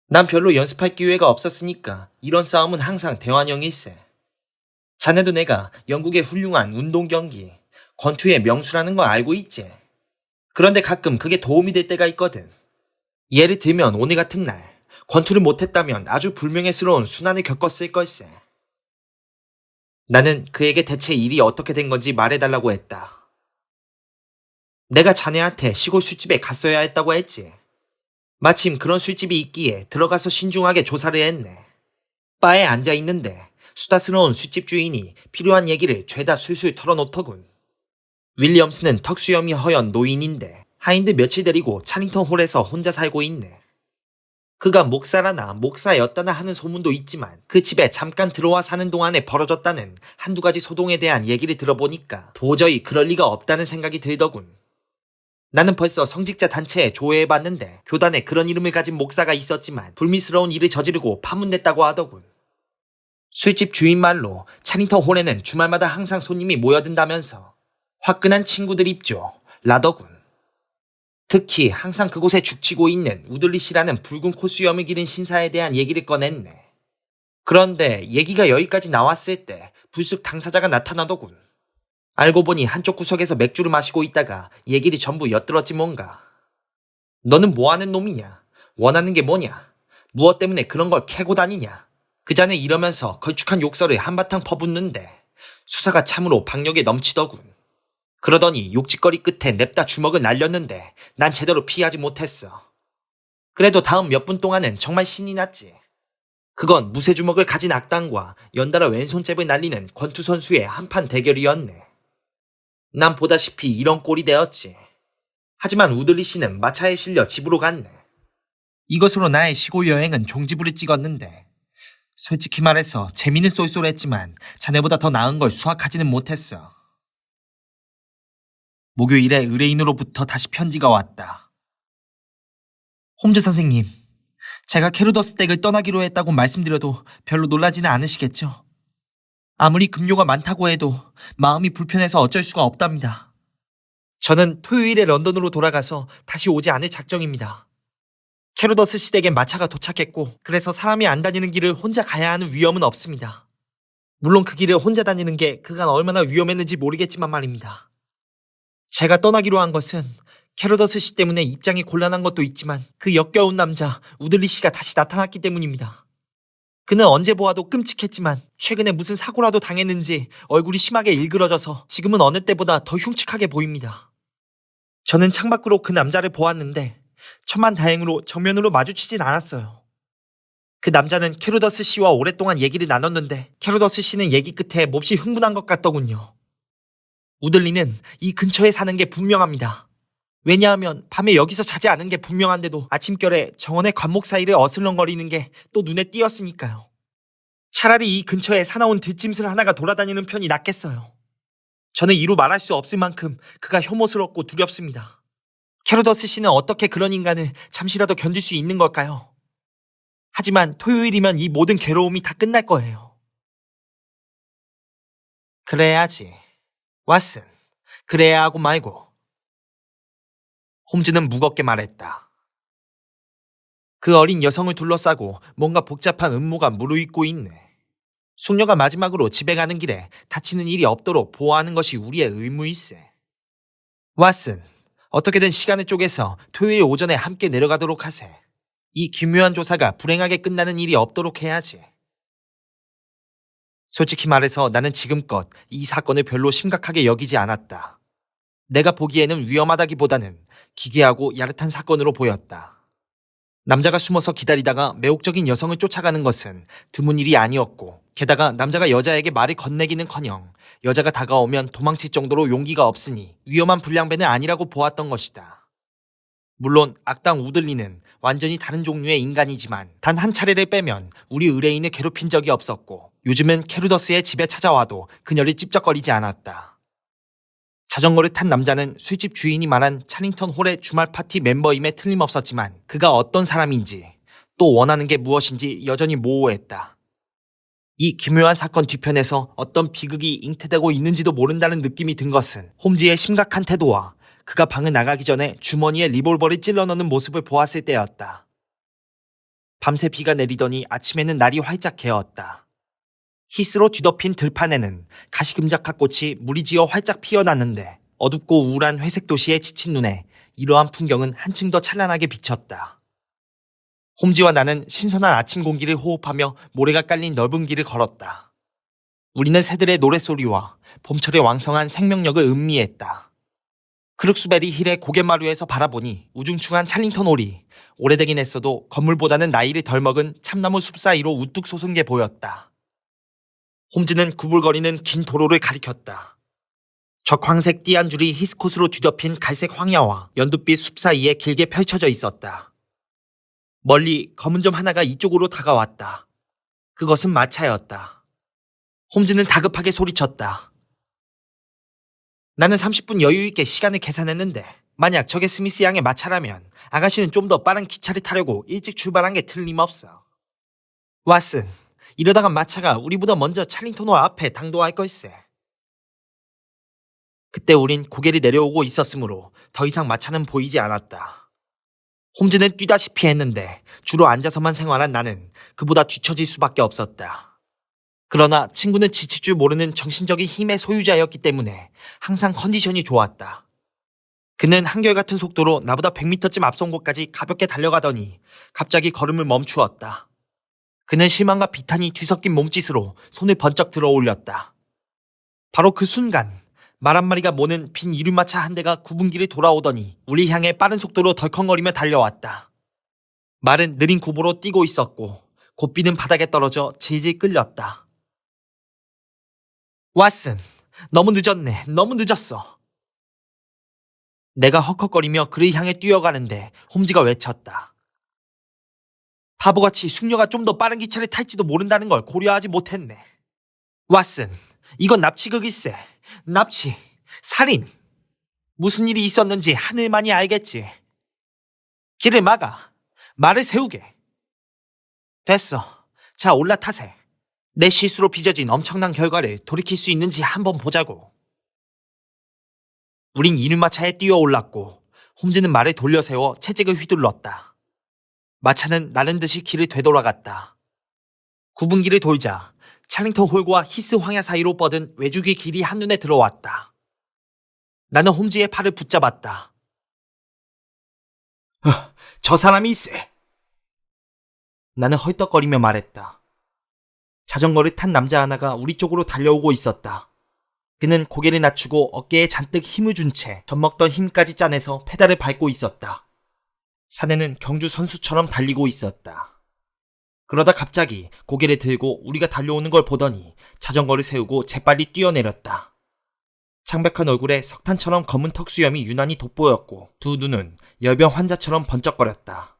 난 별로 연습할 기회가 없었으니까 이런 싸움은 항상 대환영일세. 자네도 내가 영국의 훌륭한 운동 경기, 권투의 명수라는 거 알고 있지. 그런데 가끔 그게 도움이 될 때가 있거든. 예를 들면 오늘 같은 날, 권투를 못했다면 아주 불명예스러운 순환을 겪었을 걸세. 나는 그에게 대체 일이 어떻게 된 건지 말해달라고 했다. 내가 자네한테 시골 술집에 갔어야 했다고 했지. 마침 그런 술집이 있기에 들어가서 신중하게 조사를 했네. 바에 앉아 있는데 수다스러운 술집 주인이 필요한 얘기를 죄다 술술 털어놓더군. 윌리엄스는 턱수염이 허연 노인인데 하인들 며칠 데리고 차링턴 홀에서 혼자 살고 있네. 그가 목사라나 목사였다나 하는 소문도 있지만 그 집에 잠깐 들어와 사는 동안에 벌어졌다는 한두 가지 소동에 대한 얘기를 들어보니까 도저히 그럴 리가 없다는 생각이 들더군. 나는 벌써 성직자 단체에 조회해봤는데 교단에 그런 이름을 가진 목사가 있었지만 불미스러운 일을 저지르고 파문냈다고 하더군. 술집 주인 말로 차링턴 홀에는 주말마다 항상 손님이 모여든다면서 화끈한 친구들 입죠 라더군. 특히 항상 그곳에 죽치고 있는 우들리 씨라는 붉은 코수염을 기른 신사에 대한 얘기를 꺼냈네. 그런데 얘기가 여기까지 나왔을 때 불쑥 당사자가 나타나더군. 알고 보니 한쪽 구석에서 맥주를 마시고 있다가 얘기를 전부 엿들었지 뭔가. 너는 뭐하는 놈이냐? 원하는 게 뭐냐? 무엇 때문에 그런 걸 캐고 다니냐? 그 자네 이러면서 걸쭉한 욕설을 한바탕 퍼붓는데 수사가 참으로 박력에 넘치더군. 그러더니 욕짓거리 끝에 냅다 주먹을 날렸는데 난 제대로 피하지 못했어. 그래도 다음 몇 분 동안은 정말 신이 났지. 그건 무쇠주먹을 가진 악당과 연달아 왼손잽을 날리는 권투 선수의 한판 대결이었네. 난 보다시피 이런 꼴이 되었지. 하지만 우들리 씨는 마차에 실려 집으로 갔네. 이것으로 나의 시골 여행은 종지부를 찍었는데 솔직히 말해서 재미는 쏠쏠했지만 자네보다 더 나은 걸 수확하지는 못했어. 목요일에 의뢰인으로부터 다시 편지가 왔다. 홈즈 선생님, 제가 캐루더스 댁을 떠나기로 했다고 말씀드려도 별로 놀라지는 않으시겠죠? 아무리 급료가 많다고 해도 마음이 불편해서 어쩔 수가 없답니다. 저는 토요일에 런던으로 돌아가서 다시 오지 않을 작정입니다. 캐루더스 씨 댁엔 마차가 도착했고 그래서 사람이 안 다니는 길을 혼자 가야 하는 위험은 없습니다. 물론 그 길을 혼자 다니는 게 그간 얼마나 위험했는지 모르겠지만 말입니다. 제가 떠나기로 한 것은 캐로더스 씨 때문에 입장이 곤란한 것도 있지만 그 역겨운 남자 우들리 씨가 다시 나타났기 때문입니다. 그는 언제 보아도 끔찍했지만 최근에 무슨 사고라도 당했는지 얼굴이 심하게 일그러져서 지금은 어느 때보다 더 흉측하게 보입니다. 저는 창밖으로 그 남자를 보았는데 천만다행으로 정면으로 마주치진 않았어요. 그 남자는 캐로더스 씨와 오랫동안 얘기를 나눴는데 캐로더스 씨는 얘기 끝에 몹시 흥분한 것 같더군요. 우들리는 이 근처에 사는 게 분명합니다. 왜냐하면 밤에 여기서 자지 않은 게 분명한데도 아침결에 정원의 관목 사이를 어슬렁거리는 게 또 눈에 띄었으니까요. 차라리 이 근처에 사나운 들짐승 하나가 돌아다니는 편이 낫겠어요. 저는 이루 말할 수 없을 만큼 그가 혐오스럽고 두렵습니다. 캐로더스 씨는 어떻게 그런 인간을 잠시라도 견딜 수 있는 걸까요? 하지만 토요일이면 이 모든 괴로움이 다 끝날 거예요. 그래야지. 왓슨, 그래야 하고 말고. 홈즈는 무겁게 말했다. 그 어린 여성을 둘러싸고 뭔가 복잡한 음모가 무르익고 있네. 숙녀가 마지막으로 집에 가는 길에 다치는 일이 없도록 보호하는 것이 우리의 의무일세. 왓슨, 어떻게든 시간을 쪼개서 토요일 오전에 함께 내려가도록 하세. 이 기묘한 조사가 불행하게 끝나는 일이 없도록 해야지. 솔직히 말해서 나는 지금껏 이 사건을 별로 심각하게 여기지 않았다. 내가 보기에는 위험하다기보다는 기괴하고 야릇한 사건으로 보였다. 남자가 숨어서 기다리다가 매혹적인 여성을 쫓아가는 것은 드문 일이 아니었고 게다가 남자가 여자에게 말을 건네기는커녕 여자가 다가오면 도망칠 정도로 용기가 없으니 위험한 불량배는 아니라고 보았던 것이다. 물론 악당 우들리는 완전히 다른 종류의 인간이지만 단 한 차례를 빼면 우리 의뢰인을 괴롭힌 적이 없었고 요즘은 캐루더스의 집에 찾아와도 그녀를 찝쩍거리지 않았다. 자전거를 탄 남자는 술집 주인이 말한 차링턴 홀의 주말 파티 멤버임에 틀림없었지만 그가 어떤 사람인지 또 원하는 게 무엇인지 여전히 모호했다. 이 기묘한 사건 뒤편에서 어떤 비극이 잉태되고 있는지도 모른다는 느낌이 든 것은 홈즈의 심각한 태도와 그가 방을 나가기 전에 주머니에 리볼버를 찔러 넣는 모습을 보았을 때였다. 밤새 비가 내리더니 아침에는 날이 활짝 개었다. 히스로 뒤덮인 들판에는 가시금작화 꽃이 무리지어 활짝 피어났는데 어둡고 우울한 회색 도시에 지친 눈에 이러한 풍경은 한층 더 찬란하게 비쳤다. 홈지와 나는 신선한 아침 공기를 호흡하며 모래가 깔린 넓은 길을 걸었다. 우리는 새들의 노랫소리와 봄철의 왕성한 생명력을 음미했다. 크룩스베리 힐의 고갯마루에서 바라보니 우중충한 찰링턴 홀이 오래되긴 했어도 건물보다는 나이를 덜 먹은 참나무 숲 사이로 우뚝 솟은 게 보였다. 홈즈는 구불거리는 긴 도로를 가리켰다. 적황색 띠 한 줄이 히스콧으로 뒤덮인 갈색 황야와 연두빛 숲 사이에 길게 펼쳐져 있었다. 멀리 검은 점 하나가 이쪽으로 다가왔다. 그것은 마차였다. 홈즈는 다급하게 소리쳤다. 나는 30분 여유있게 시간을 계산했는데 만약 저게 스미스 양의 마차라면 아가씨는 좀 더 빠른 기차를 타려고 일찍 출발한 게 틀림없어. 왓슨, 이러다가 마차가 우리보다 먼저 찰링턴호 앞에 당도할 걸세. 그때 우린 고개를 내려오고 있었으므로 더 이상 마차는 보이지 않았다. 홈즈는 뛰다시피 했는데 주로 앉아서만 생활한 나는 그보다 뒤처질 수밖에 없었다. 그러나 친구는 지칠 줄 모르는 정신적인 힘의 소유자였기 때문에 항상 컨디션이 좋았다. 그는 한결같은 속도로 나보다 100m쯤 앞선 곳까지 가볍게 달려가더니 갑자기 걸음을 멈추었다. 그는 실망과 비탄이 뒤섞인 몸짓으로 손을 번쩍 들어 올렸다. 바로 그 순간 말 한 마리가 모는 빈 이륜마차 한 대가 구분기를 돌아오더니 우리 향해 빠른 속도로 덜컹거리며 달려왔다. 말은 느린 구보로 뛰고 있었고 고삐는 바닥에 떨어져 질질 끌렸다. 왓슨, 너무 늦었네. 너무 늦었어. 내가 헉헉거리며 그를 향해 뛰어가는데 홈즈가 외쳤다. 바보같이 숙녀가 좀 더 빠른 기차를 탈지도 모른다는 걸 고려하지 못했네. 왓슨, 이건 납치극일세. 납치, 살인. 무슨 일이 있었는지 하늘만이 알겠지. 길을 막아. 말을 세우게. 됐어. 자, 올라타세. 내 실수로 빚어진 엄청난 결과를 돌이킬 수 있는지 한번 보자고. 우린 이륜마차에 뛰어올랐고 홈즈는 말을 돌려세워 채찍을 휘둘렀다. 마차는 나른 듯이 길을 되돌아갔다. 구분기를 돌자 찰링턴 홀과 히스 황야 사이로 뻗은 외주기 길이 한눈에 들어왔다. 나는 홈즈의 팔을 붙잡았다. 저 사람이 있세. 나는 헐떡거리며 말했다. 자전거를 탄 남자 하나가 우리 쪽으로 달려오고 있었다. 그는 고개를 낮추고 어깨에 잔뜩 힘을 준 채 젖먹던 힘까지 짜내서 페달을 밟고 있었다. 사내는 경주 선수처럼 달리고 있었다. 그러다 갑자기 고개를 들고 우리가 달려오는 걸 보더니 자전거를 세우고 재빨리 뛰어내렸다. 창백한 얼굴에 석탄처럼 검은 턱수염이 유난히 돋보였고 두 눈은 열병 환자처럼 번쩍거렸다.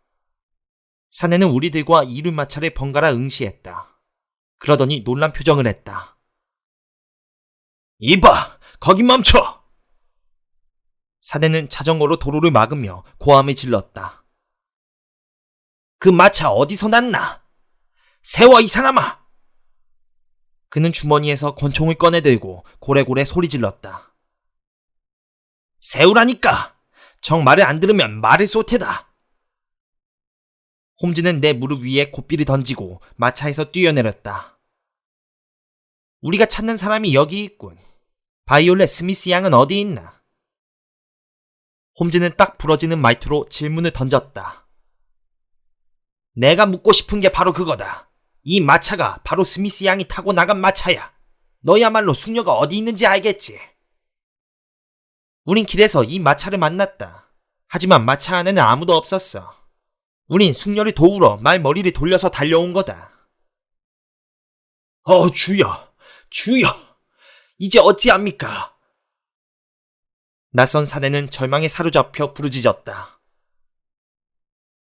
사내는 우리들과 이륜마차를 번갈아 응시했다. 그러더니 놀란 표정을 했다. 이봐! 거기 멈춰! 사내는 자전거로 도로를 막으며 고함을 질렀다. 그 마차 어디서 났나? 세워 이 사람아! 그는 주머니에서 권총을 꺼내들고 고래고래 소리 질렀다. 세우라니까! 정 말을 안 들으면 말을 쏠 테다. 홈즈는 내 무릎 위에 고삐를 던지고 마차에서 뛰어내렸다. 우리가 찾는 사람이 여기 있군. 바이올렛 스미스 양은 어디 있나? 홈즈는 딱 부러지는 말투로 질문을 던졌다. 내가 묻고 싶은 게 바로 그거다. 이 마차가 바로 스미스 양이 타고 나간 마차야. 너야말로 숙녀가 어디 있는지 알겠지? 우린 길에서 이 마차를 만났다. 하지만 마차 안에는 아무도 없었어. 우린 숙녀를 도우러 말머리를 돌려서 달려온 거다. 주여, 주여, 이제 어찌합니까? 낯선 사내는 절망에 사로잡혀 부르짖었다.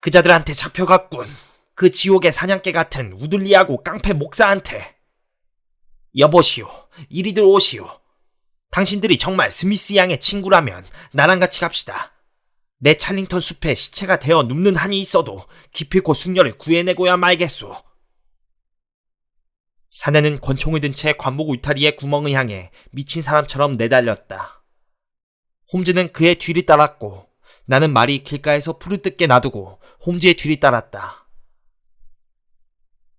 그자들한테 잡혀갔군. 그 지옥의 사냥개 같은 우들리하고 깡패 목사한테. 여보시오, 이리들 오시오. 당신들이 정말 스미스 양의 친구라면 나랑 같이 갑시다. 내 찰링턴 숲에 시체가 되어 눕는 한이 있어도 기필코 숙녀를 구해내고야 말겠소. 사내는 권총을 든 채 관목 울타리의 구멍을 향해 미친 사람처럼 내달렸다. 홈즈는 그의 뒤를 따랐고 나는 말이 길가에서 풀을 뜯게 놔두고 홈즈의 뒤를 따랐다.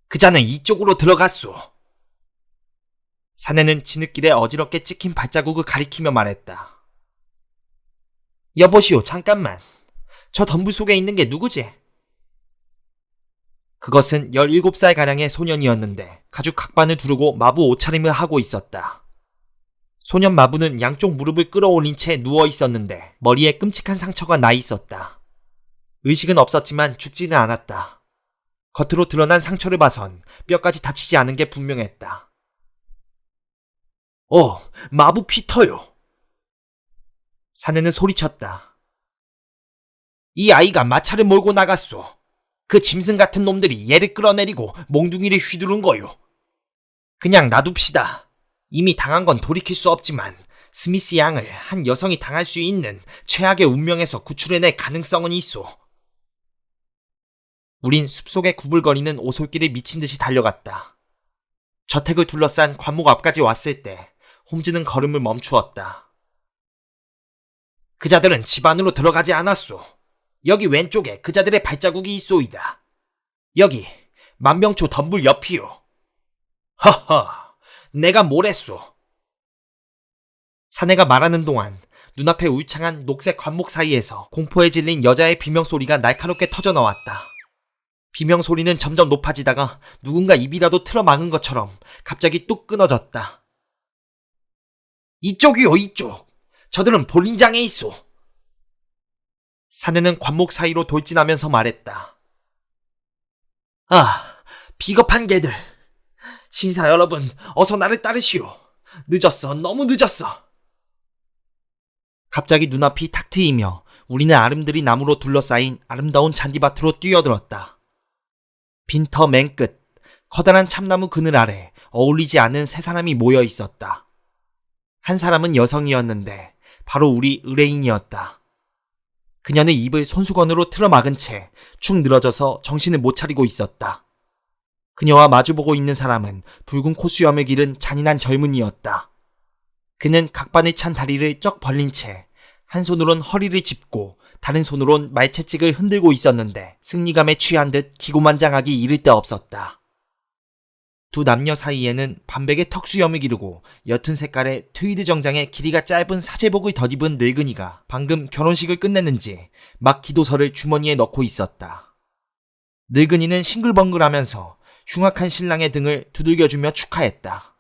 그자는 이쪽으로 들어갔소. 사내는 진흙길에 어지럽게 찍힌 발자국을 가리키며 말했다. 여보시오, 잠깐만. 저 덤불 속에 있는 게 누구지? 그것은 17살가량의 소년이었는데 가죽 각반을 두르고 마부 옷차림을 하고 있었다. 소년 마부는 양쪽 무릎을 끌어올린 채 누워 있었는데 머리에 끔찍한 상처가 나 있었다. 의식은 없었지만 죽지는 않았다. 겉으로 드러난 상처를 봐선 뼈까지 다치지 않은 게 분명했다. 마부 피터요. 사내는 소리쳤다. 이 아이가 마차를 몰고 나갔소. 그 짐승 같은 놈들이 얘를 끌어내리고 몽둥이를 휘두른 거요. 그냥 놔둡시다. 이미 당한 건 돌이킬 수 없지만 스미스 양을 한 여성이 당할 수 있는 최악의 운명에서 구출해낼 가능성은 있소. 우린 숲속에 구불거리는 오솔길을 미친 듯이 달려갔다. 저택을 둘러싼 관목 앞까지 왔을 때 홈즈는 걸음을 멈추었다. 그자들은 집 안으로 들어가지 않았소. 여기 왼쪽에 그자들의 발자국이 있소이다. 여기 만병초 덤불 옆이요. 허허, 내가 뭐랬소. 사내가 말하는 동안 눈앞에 울창한 녹색 관목 사이에서 공포에 질린 여자의 비명소리가 날카롭게 터져나왔다. 비명소리는 점점 높아지다가 누군가 입이라도 틀어막은 것처럼 갑자기 뚝 끊어졌다. 이쪽이요, 이쪽. 저들은 볼링장에 있소. 사내는 관목 사이로 돌진하면서 말했다. 아, 비겁한 개들. 신사 여러분, 어서 나를 따르시오. 늦었어, 너무 늦었어. 갑자기 눈앞이 탁 트이며 우리는 아름드리 나무로 둘러싸인 아름다운 잔디밭으로 뛰어들었다. 빈터 맨 끝, 커다란 참나무 그늘 아래 어울리지 않은 세 사람이 모여 있었다. 한 사람은 여성이었는데 바로 우리 의뢰인이었다. 그녀는 입을 손수건으로 틀어막은 채 축 늘어져서 정신을 못 차리고 있었다. 그녀와 마주보고 있는 사람은 붉은 콧수염을 기른 잔인한 젊은이였다. 그는 각반에 찬 다리를 쩍 벌린 채 한 손으론 허리를 짚고 다른 손으론 말채찍을 흔들고 있었는데 승리감에 취한 듯 기고만장하기 이를 데 없었다. 두 남녀 사이에는 반백의 턱수염을 기르고 옅은 색깔의 트위드 정장에 길이가 짧은 사제복을 덧입은 늙은이가 방금 결혼식을 끝냈는지 막 기도서를 주머니에 넣고 있었다. 늙은이는 싱글벙글하면서 흉악한 신랑의 등을 두들겨주며 축하했다.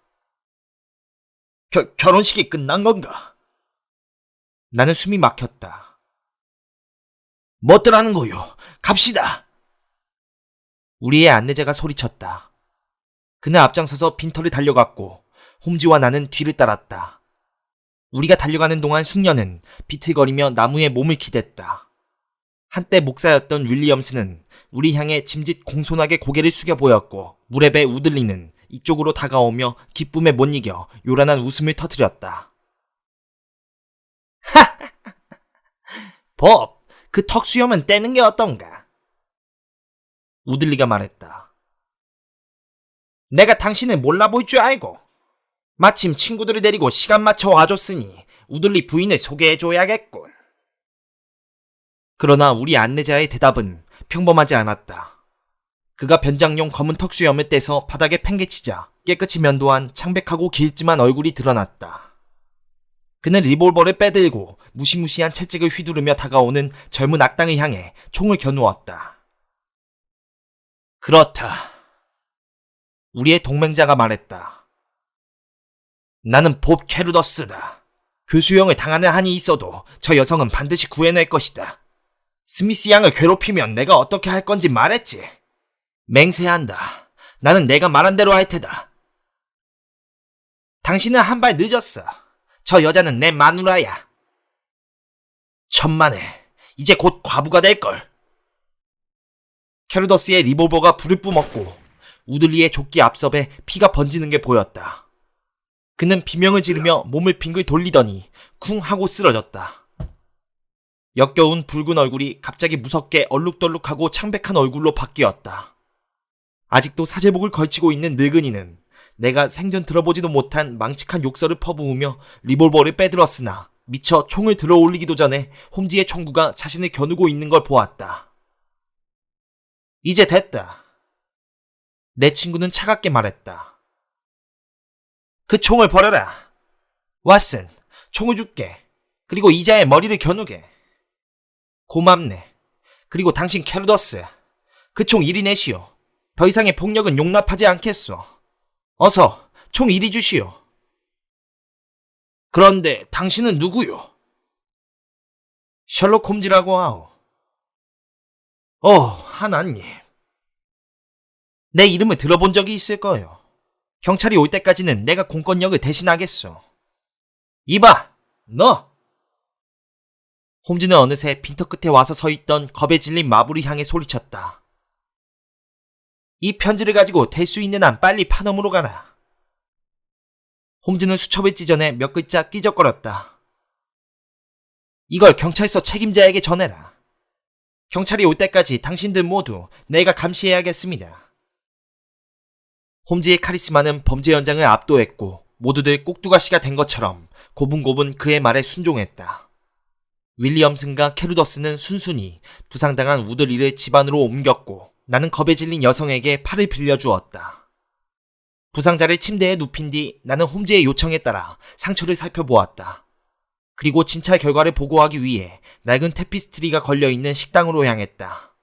결혼식이 끝난 건가? 나는 숨이 막혔다. 뭐더라는 거요? 갑시다! 우리의 안내자가 소리쳤다. 그는 앞장서서 빈터를 달려갔고 홈즈와 나는 뒤를 따랐다. 우리가 달려가는 동안 숙녀는 비틀거리며 나무에 몸을 기댔다. 한때 목사였던 윌리엄스는 우리 향해 짐짓 공손하게 고개를 숙여 보였고 무렵에 우들리는 이쪽으로 다가오며 기쁨에 못 이겨 요란한 웃음을 터뜨렸다. 법, 그 턱수염은 떼는 게 어떤가? 우들리가 말했다. 내가 당신을 몰라볼 줄 알고 마침 친구들을 데리고 시간 맞춰 와줬으니 우들리 부인을 소개해줘야겠군. 그러나 우리 안내자의 대답은 평범하지 않았다. 그가 변장용 검은 턱수염을 떼서 바닥에 팽개치자 깨끗이 면도한 창백하고 길지만 얼굴이 드러났다. 그는 리볼버를 빼들고 무시무시한 채찍을 휘두르며 다가오는 젊은 악당을 향해 총을 겨누었다. 그렇다. 우리의 동맹자가 말했다. 나는 봅 캐루더스다. 교수형을 당하는 한이 있어도 저 여성은 반드시 구해낼 것이다. 스미스 양을 괴롭히면 내가 어떻게 할 건지 말했지. 맹세한다. 나는 내가 말한 대로 할 테다. 당신은 한 발 늦었어. 저 여자는 내 마누라야. 천만에, 이제 곧 과부가 될걸. 캐루더스의 리볼버가 불을 뿜었고 우들리의 조끼 앞섭에 피가 번지는 게 보였다. 그는 비명을 지르며 몸을 빙글 돌리더니 쿵 하고 쓰러졌다. 역겨운 붉은 얼굴이 갑자기 무섭게 얼룩덜룩하고 창백한 얼굴로 바뀌었다. 아직도 사제복을 걸치고 있는 늙은이는 내가 생전 들어보지도 못한 망측한 욕설을 퍼부으며 리볼버를 빼들었으나 미처 총을 들어올리기도 전에 홈즈의 총구가 자신을 겨누고 있는 걸 보았다. 이제 됐다. 내 친구는 차갑게 말했다. 그 총을 버려라. 왓슨, 총을 줄게. 그리고 이자의 머리를 겨누게. 고맙네. 그리고 당신 캐루더스, 그 총 이리 내시오. 더 이상의 폭력은 용납하지 않겠소. 어서 총 이리 주시오. 그런데 당신은 누구요? 셜록 홈즈라고 하오. 하나님. 내 이름을 들어본 적이 있을 거요. 경찰이 올 때까지는 내가 공권력을 대신하겠소. 이봐, 너! 홈즈는 어느새 빈터 끝에 와서 서 있던 겁에 질린 마부를 향해 소리쳤다. 이 편지를 가지고 될 수 있는 한 빨리 파넘으로 가라. 홈즈는 수첩을 찢어내 몇 글자 끼적거렸다. 이걸 경찰서 책임자에게 전해라. 경찰이 올 때까지 당신들 모두 내가 감시해야겠습니다. 홈즈의 카리스마는 범죄 현장을 압도했고 모두들 꼭두가시가 된 것처럼 고분고분 그의 말에 순종했다. 윌리엄슨과 캐루더스는 순순히 부상당한 우드리를 집안으로 옮겼고 나는 겁에 질린 여성에게 팔을 빌려주었다. 부상자를 침대에 눕힌 뒤 나는 홈즈의 요청에 따라 상처를 살펴보았다. 그리고 진찰 결과를 보고하기 위해 낡은 테피스트리가 걸려있는 식당으로 향했다.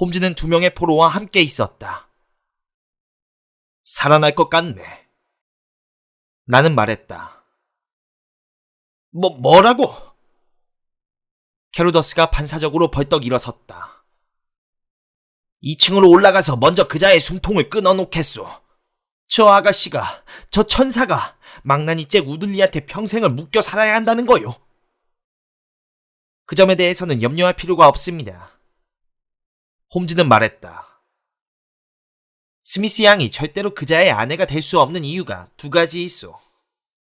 홈즈는 2명의 포로와 함께 있었다. 살아날 것 같네. 나는 말했다. 뭐라고? 캐루더스가 반사적으로 벌떡 일어섰다. 2층으로 올라가서 먼저 그자의 숨통을 끊어놓겠소. 저 아가씨가, 저 천사가 망나니 잭 우들리한테 평생을 묶여 살아야 한다는 거요. 그 점에 대해서는 염려할 필요가 없습니다. 홈즈는 말했다. 스미스 양이 절대로 그자의 아내가 될 수 없는 이유가 2가지 있소.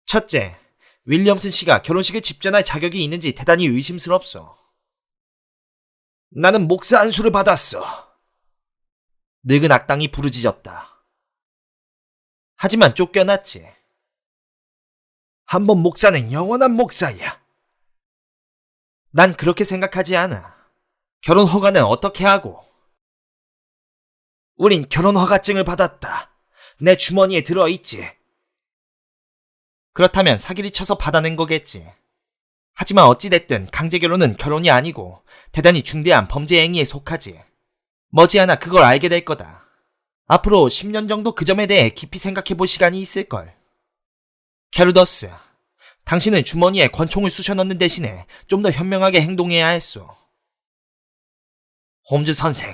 첫째, 윌리엄슨 씨가 결혼식을 집전할 자격이 있는지 대단히 의심스럽소. 나는 목사 안수를 받았어. 늙은 악당이 부르짖었다. 하지만 쫓겨났지. 한 번 목사는 영원한 목사야. 난 그렇게 생각하지 않아. 결혼 허가는 어떻게 하고? 우린 결혼 허가증을 받았다. 내 주머니에 들어있지. 그렇다면 사기를 쳐서 받아낸 거겠지. 하지만 어찌됐든 강제결혼은 결혼이 아니고 대단히 중대한 범죄 행위에 속하지. 머지않아 그걸 알게 될 거다. 앞으로 10년 정도 그 점에 대해 깊이 생각해볼 시간이 있을걸. 캐루더스, 당신은 주머니에 권총을 쑤셔넣는 대신에 좀 더 현명하게 행동해야 했소. 홈즈 선생,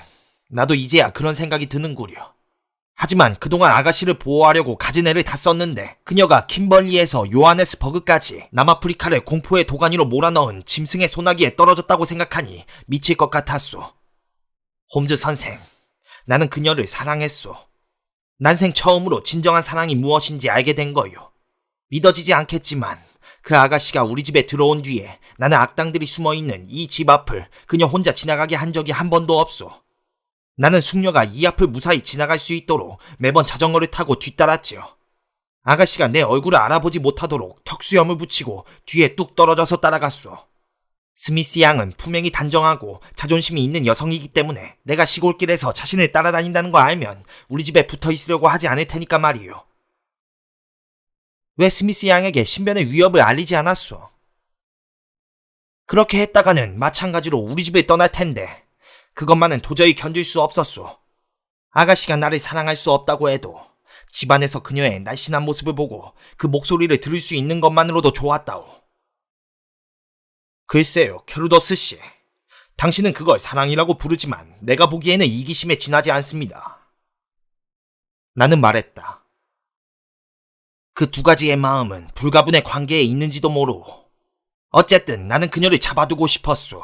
나도 이제야 그런 생각이 드는구려. 하지만 그동안 아가씨를 보호하려고 가진 애를 다 썼는데 그녀가 킴벌리에서 요하네스버그까지 남아프리카를 공포의 도가니로 몰아넣은 짐승의 소나기에 떨어졌다고 생각하니 미칠 것 같았소. 홈즈 선생, 나는 그녀를 사랑했소. 난생 처음으로 진정한 사랑이 무엇인지 알게 된 거요. 믿어지지 않겠지만 그 아가씨가 우리 집에 들어온 뒤에 나는 악당들이 숨어있는 이 집 앞을 그녀 혼자 지나가게 한 적이 한 번도 없소. 나는 숙녀가 이 앞을 무사히 지나갈 수 있도록 매번 자전거를 타고 뒤따랐지요. 아가씨가 내 얼굴을 알아보지 못하도록 턱수염을 붙이고 뒤에 뚝 떨어져서 따라갔소. 스미스 양은 품행이 단정하고 자존심이 있는 여성이기 때문에 내가 시골길에서 자신을 따라다닌다는 거 알면 우리 집에 붙어 있으려고 하지 않을 테니까 말이요. 왜 스미스 양에게 신변의 위협을 알리지 않았소? 그렇게 했다가는 마찬가지로 우리 집을 떠날 텐데 그것만은 도저히 견딜 수 없었소. 아가씨가 나를 사랑할 수 없다고 해도 집안에서 그녀의 날씬한 모습을 보고 그 목소리를 들을 수 있는 것만으로도 좋았다오. 글쎄요, 캐루더스 씨. 당신은 그걸 사랑이라고 부르지만 내가 보기에는 이기심에 지나지 않습니다. 나는 말했다. 그 2가지의 마음은 불가분의 관계에 있는지도 모르고 어쨌든 나는 그녀를 잡아두고 싶었소.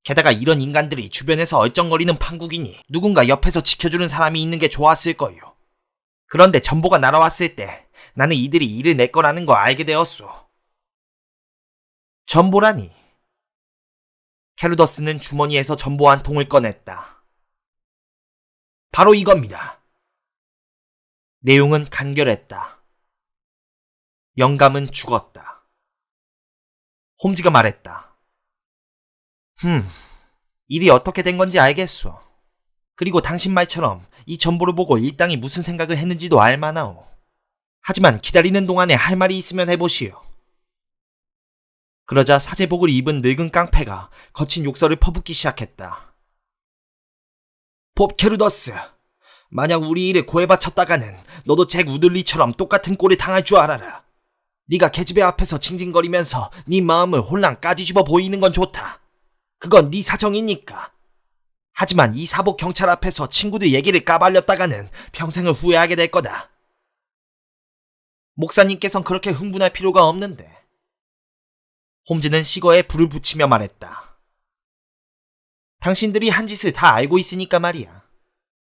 게다가 이런 인간들이 주변에서 얼쩡거리는 판국이니 누군가 옆에서 지켜주는 사람이 있는 게 좋았을 거요. 그런데 전보가 날아왔을 때 나는 이들이 일을 낼 거라는 거 알게 되었소. 전보라니? 캐루더스는 주머니에서 전보 한 통을 꺼냈다. 바로 이겁니다. 내용은 간결했다. 영감은 죽었다. 홈즈가 말했다. 일이 어떻게 된 건지 알겠소. 그리고 당신 말처럼 이 전보를 보고 일당이 무슨 생각을 했는지도 알만하오. 하지만 기다리는 동안에 할 말이 있으면 해보시오. 그러자 사제복을 입은 늙은 깡패가 거친 욕설을 퍼붓기 시작했다. 봅 캐루더스, 만약 우리 일에 고해 바쳤다가는 너도 잭 우들리처럼 똑같은 꼴을 당할 줄 알아라. 네가 계집애 앞에서 징징거리면서 네 마음을 홀랑 까뒤집어 보이는 건 좋다. 그건 네 사정이니까. 하지만 이 사복 경찰 앞에서 친구들 얘기를 까발렸다가는 평생을 후회하게 될 거다. 목사님께선 그렇게 흥분할 필요가 없는데. 홈즈는 시거에 불을 붙이며 말했다. 당신들이 한 짓을 다 알고 있으니까 말이야.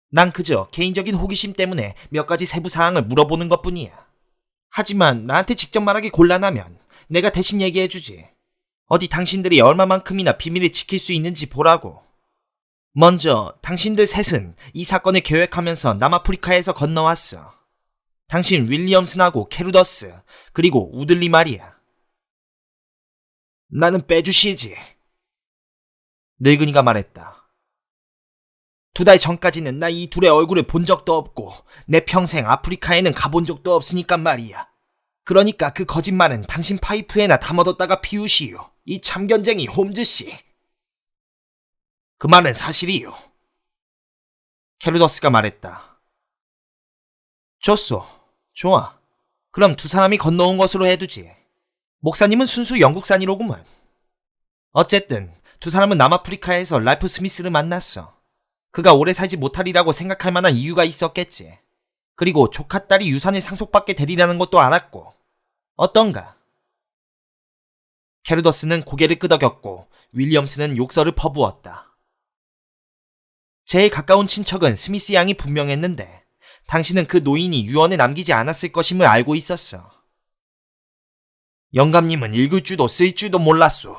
난 그저 개인적인 호기심 때문에 몇 가지 세부 사항을 물어보는 것뿐이야. 하지만 나한테 직접 말하기 곤란하면 내가 대신 얘기해주지. 어디 당신들이 얼마만큼이나 비밀을 지킬 수 있는지 보라고. 먼저 당신들 셋은 이 사건을 계획하면서 남아프리카에서 건너왔어. 당신 윌리엄슨하고 캐루더스, 그리고 우들리 말이야. 나는 빼주시지. 늙은이가 말했다. 2달 전까지는 나 이 둘의 얼굴을 본 적도 없고 내 평생 아프리카에는 가본 적도 없으니까 말이야. 그러니까 그 거짓말은 당신 파이프에나 담아뒀다가 피우시오. 이 참견쟁이 홈즈씨. 그 말은 사실이요. 캐루더스가 말했다. 좋소. 좋아. 그럼 두 사람이 건너온 것으로 해두지. 목사님은 순수 영국산이로구먼. 어쨌든 두 사람은 남아프리카에서 랄프 스미스를 만났어. 그가 오래 살지 못하리라고 생각할 만한 이유가 있었겠지. 그리고 조카 딸이 유산을 상속받게 되리라는 것도 알았고. 어떤가? 캐루더스는 고개를 끄덕였고 윌리엄스는 욕설을 퍼부었다. 제일 가까운 친척은 스미스 양이 분명했는데 당신은 그 노인이 유언에 남기지 않았을 것임을 알고 있었어. 영감님은 읽을 줄도 쓸 줄도 몰랐소.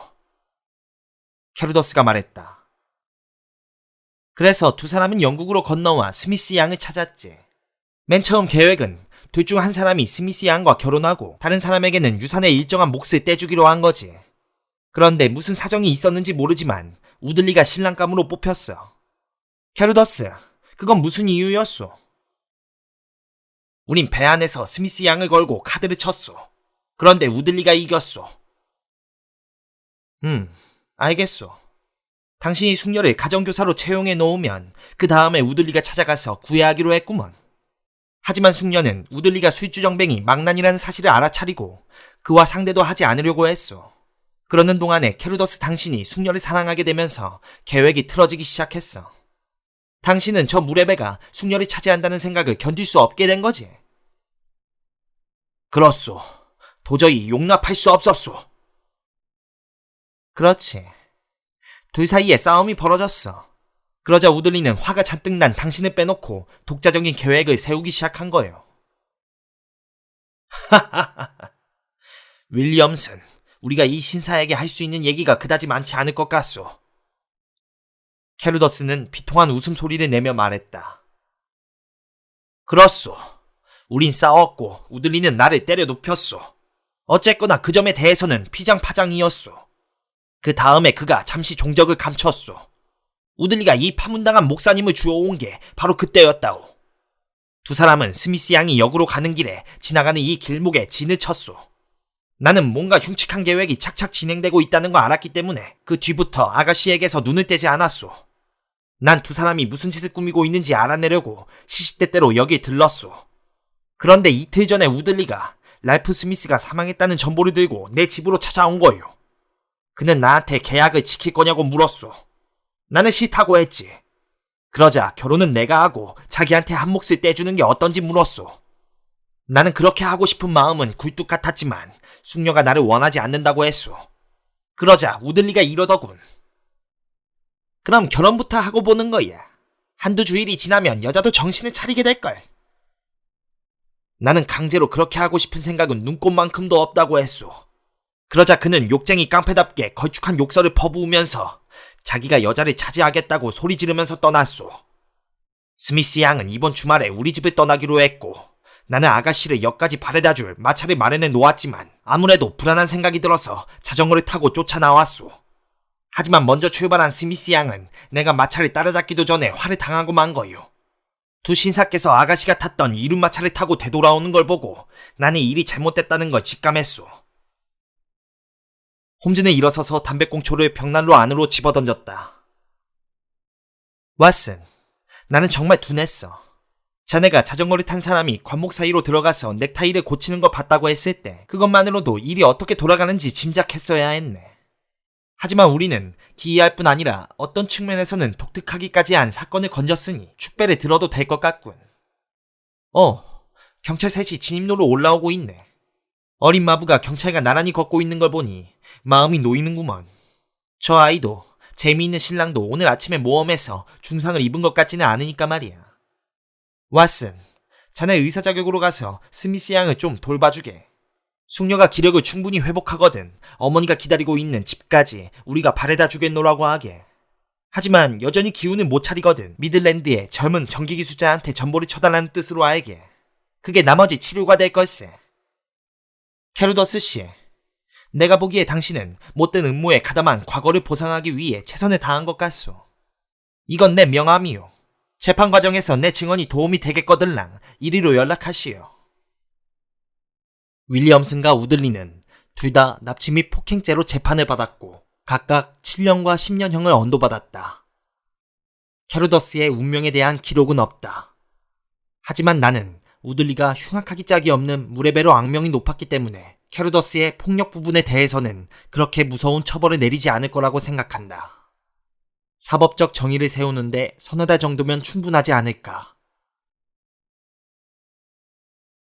캐루더스가 말했다. 그래서 두 사람은 영국으로 건너와 스미스 양을 찾았지. 맨 처음 계획은 둘 중 한 사람이 스미스 양과 결혼하고 다른 사람에게는 유산의 일정한 몫을 떼주기로 한 거지. 그런데 무슨 사정이 있었는지 모르지만 우들리가 신랑감으로 뽑혔어. 캐루더스, 그건 무슨 이유였소? 우린 배 안에서 스미스 양을 걸고 카드를 쳤소. 그런데 우들리가 이겼소. 알겠소. 당신이 숙녀를 가정교사로 채용해 놓으면 그 다음에 우들리가 찾아가서 구애하기로 했구먼. 하지만 숙녀는 우들리가 술주정뱅이 망난이라는 사실을 알아차리고 그와 상대도 하지 않으려고 했소. 그러는 동안에 캐루더스 당신이 숙녀를 사랑하게 되면서 계획이 틀어지기 시작했어. 당신은 저 무례배가 숙녀를 차지한다는 생각을 견딜 수 없게 된 거지. 그렇소. 도저히 용납할 수 없었소. 그렇지. 둘 사이에 싸움이 벌어졌어. 그러자 우들리는 화가 잔뜩 난 당신을 빼놓고 독자적인 계획을 세우기 시작한 거예요. 하하하하. 윌리엄슨, 우리가 이 신사에게 할 수 있는 얘기가 그다지 많지 않을 것 같소. 캐루더스는 비통한 웃음소리를 내며 말했다. 그렇소. 우린 싸웠고 우들리는 나를 때려 눕혔소. 어쨌거나 그 점에 대해서는 피장파장이었소. 그 다음에 그가 잠시 종적을 감췄소. 우들리가 이 파문당한 목사님을 주워온 게 바로 그때였다오. 두 사람은 스미스 양이 역으로 가는 길에 지나가는 이 길목에 진을 쳤소. 나는 뭔가 흉측한 계획이 착착 진행되고 있다는 걸 알았기 때문에 그 뒤부터 아가씨에게서 눈을 떼지 않았소. 난 두 사람이 무슨 짓을 꾸미고 있는지 알아내려고 시시때때로 여기에 들렀소. 그런데 이틀 전에 우들리가 랄프 스미스가 사망했다는 정보를 들고 내 집으로 찾아온 거요. 그는 나한테 계약을 지킬 거냐고 물었소. 나는 싫다고 했지. 그러자 결혼은 내가 하고 자기한테 한 몫을 떼주는 게 어떤지 물었소. 나는 그렇게 하고 싶은 마음은 굴뚝 같았지만 숙녀가 나를 원하지 않는다고 했소. 그러자 우들리가 이러더군. 그럼 결혼부터 하고 보는 거야. 한두 주일이 지나면 여자도 정신을 차리게 될걸. 나는 강제로 그렇게 하고 싶은 생각은 눈꼽만큼도 없다고 했소. 그러자 그는 욕쟁이 깡패답게 걸쭉한 욕설을 퍼부으면서 자기가 여자를 차지하겠다고 소리 지르면서 떠났소. 스미스 양은 이번 주말에 우리 집을 떠나기로 했고 나는 아가씨를 역까지 바래다줄 마차를 마련해 놓았지만 아무래도 불안한 생각이 들어서 자전거를 타고 쫓아나왔소. 하지만 먼저 출발한 스미스 양은 내가 마차를 따라잡기도 전에 활을 당하고 만 거요. 두 신사께서 아가씨가 탔던 이륜마차를 타고 되돌아오는 걸 보고 나는 일이 잘못됐다는 걸 직감했소. 홈즈는 일어서서 담배꽁초를 벽난로 안으로 집어던졌다. 왓슨, 나는 정말 둔했어. 자네가 자전거를 탄 사람이 관목 사이로 들어가서 넥타이를 고치는 걸 봤다고 했을 때 그것만으로도 일이 어떻게 돌아가는지 짐작했어야 했네. 하지만 우리는 기이할 뿐 아니라 어떤 측면에서는 독특하기까지 한 사건을 건졌으니 축배를 들어도 될 것 같군. 경찰 셋이 진입로로 올라오고 있네. 어린 마부가 경찰과 나란히 걷고 있는 걸 보니 마음이 놓이는구먼. 저 아이도 재미있는 신랑도 오늘 아침에 모험에서 중상을 입은 것 같지는 않으니까 말이야. 왓슨, 자네 의사 자격으로 가서 스미스 양을 좀 돌봐주게. 숙녀가 기력을 충분히 회복하거든 어머니가 기다리고 있는 집까지 우리가 바래다 주겠노라고 하게. 하지만 여전히 기운을 못 차리거든 미들랜드의 젊은 전기기술자한테 전보를 쳐달라는 뜻으로 알게. 그게 나머지 치료가 될 걸세. 캐루더스 씨, 내가 보기에 당신은 못된 음모에 가담한 과거를 보상하기 위해 최선을 다한 것 같소. 이건 내 명함이요. 재판 과정에서 내 증언이 도움이 되겠거들랑 이리로 연락하시오. 윌리엄슨과 우들리는 둘 다 납치 및 폭행죄로 재판을 받았고 각각 7년과 10년형을 언도받았다. 캐루더스의 운명에 대한 기록은 없다. 하지만 나는 우들리가 흉악하기 짝이 없는 물의 배로 악명이 높았기 때문에 캐루더스의 폭력 부분에 대해서는 그렇게 무서운 처벌을 내리지 않을 거라고 생각한다. 사법적 정의를 세우는데 서너 달 정도면 충분하지 않을까.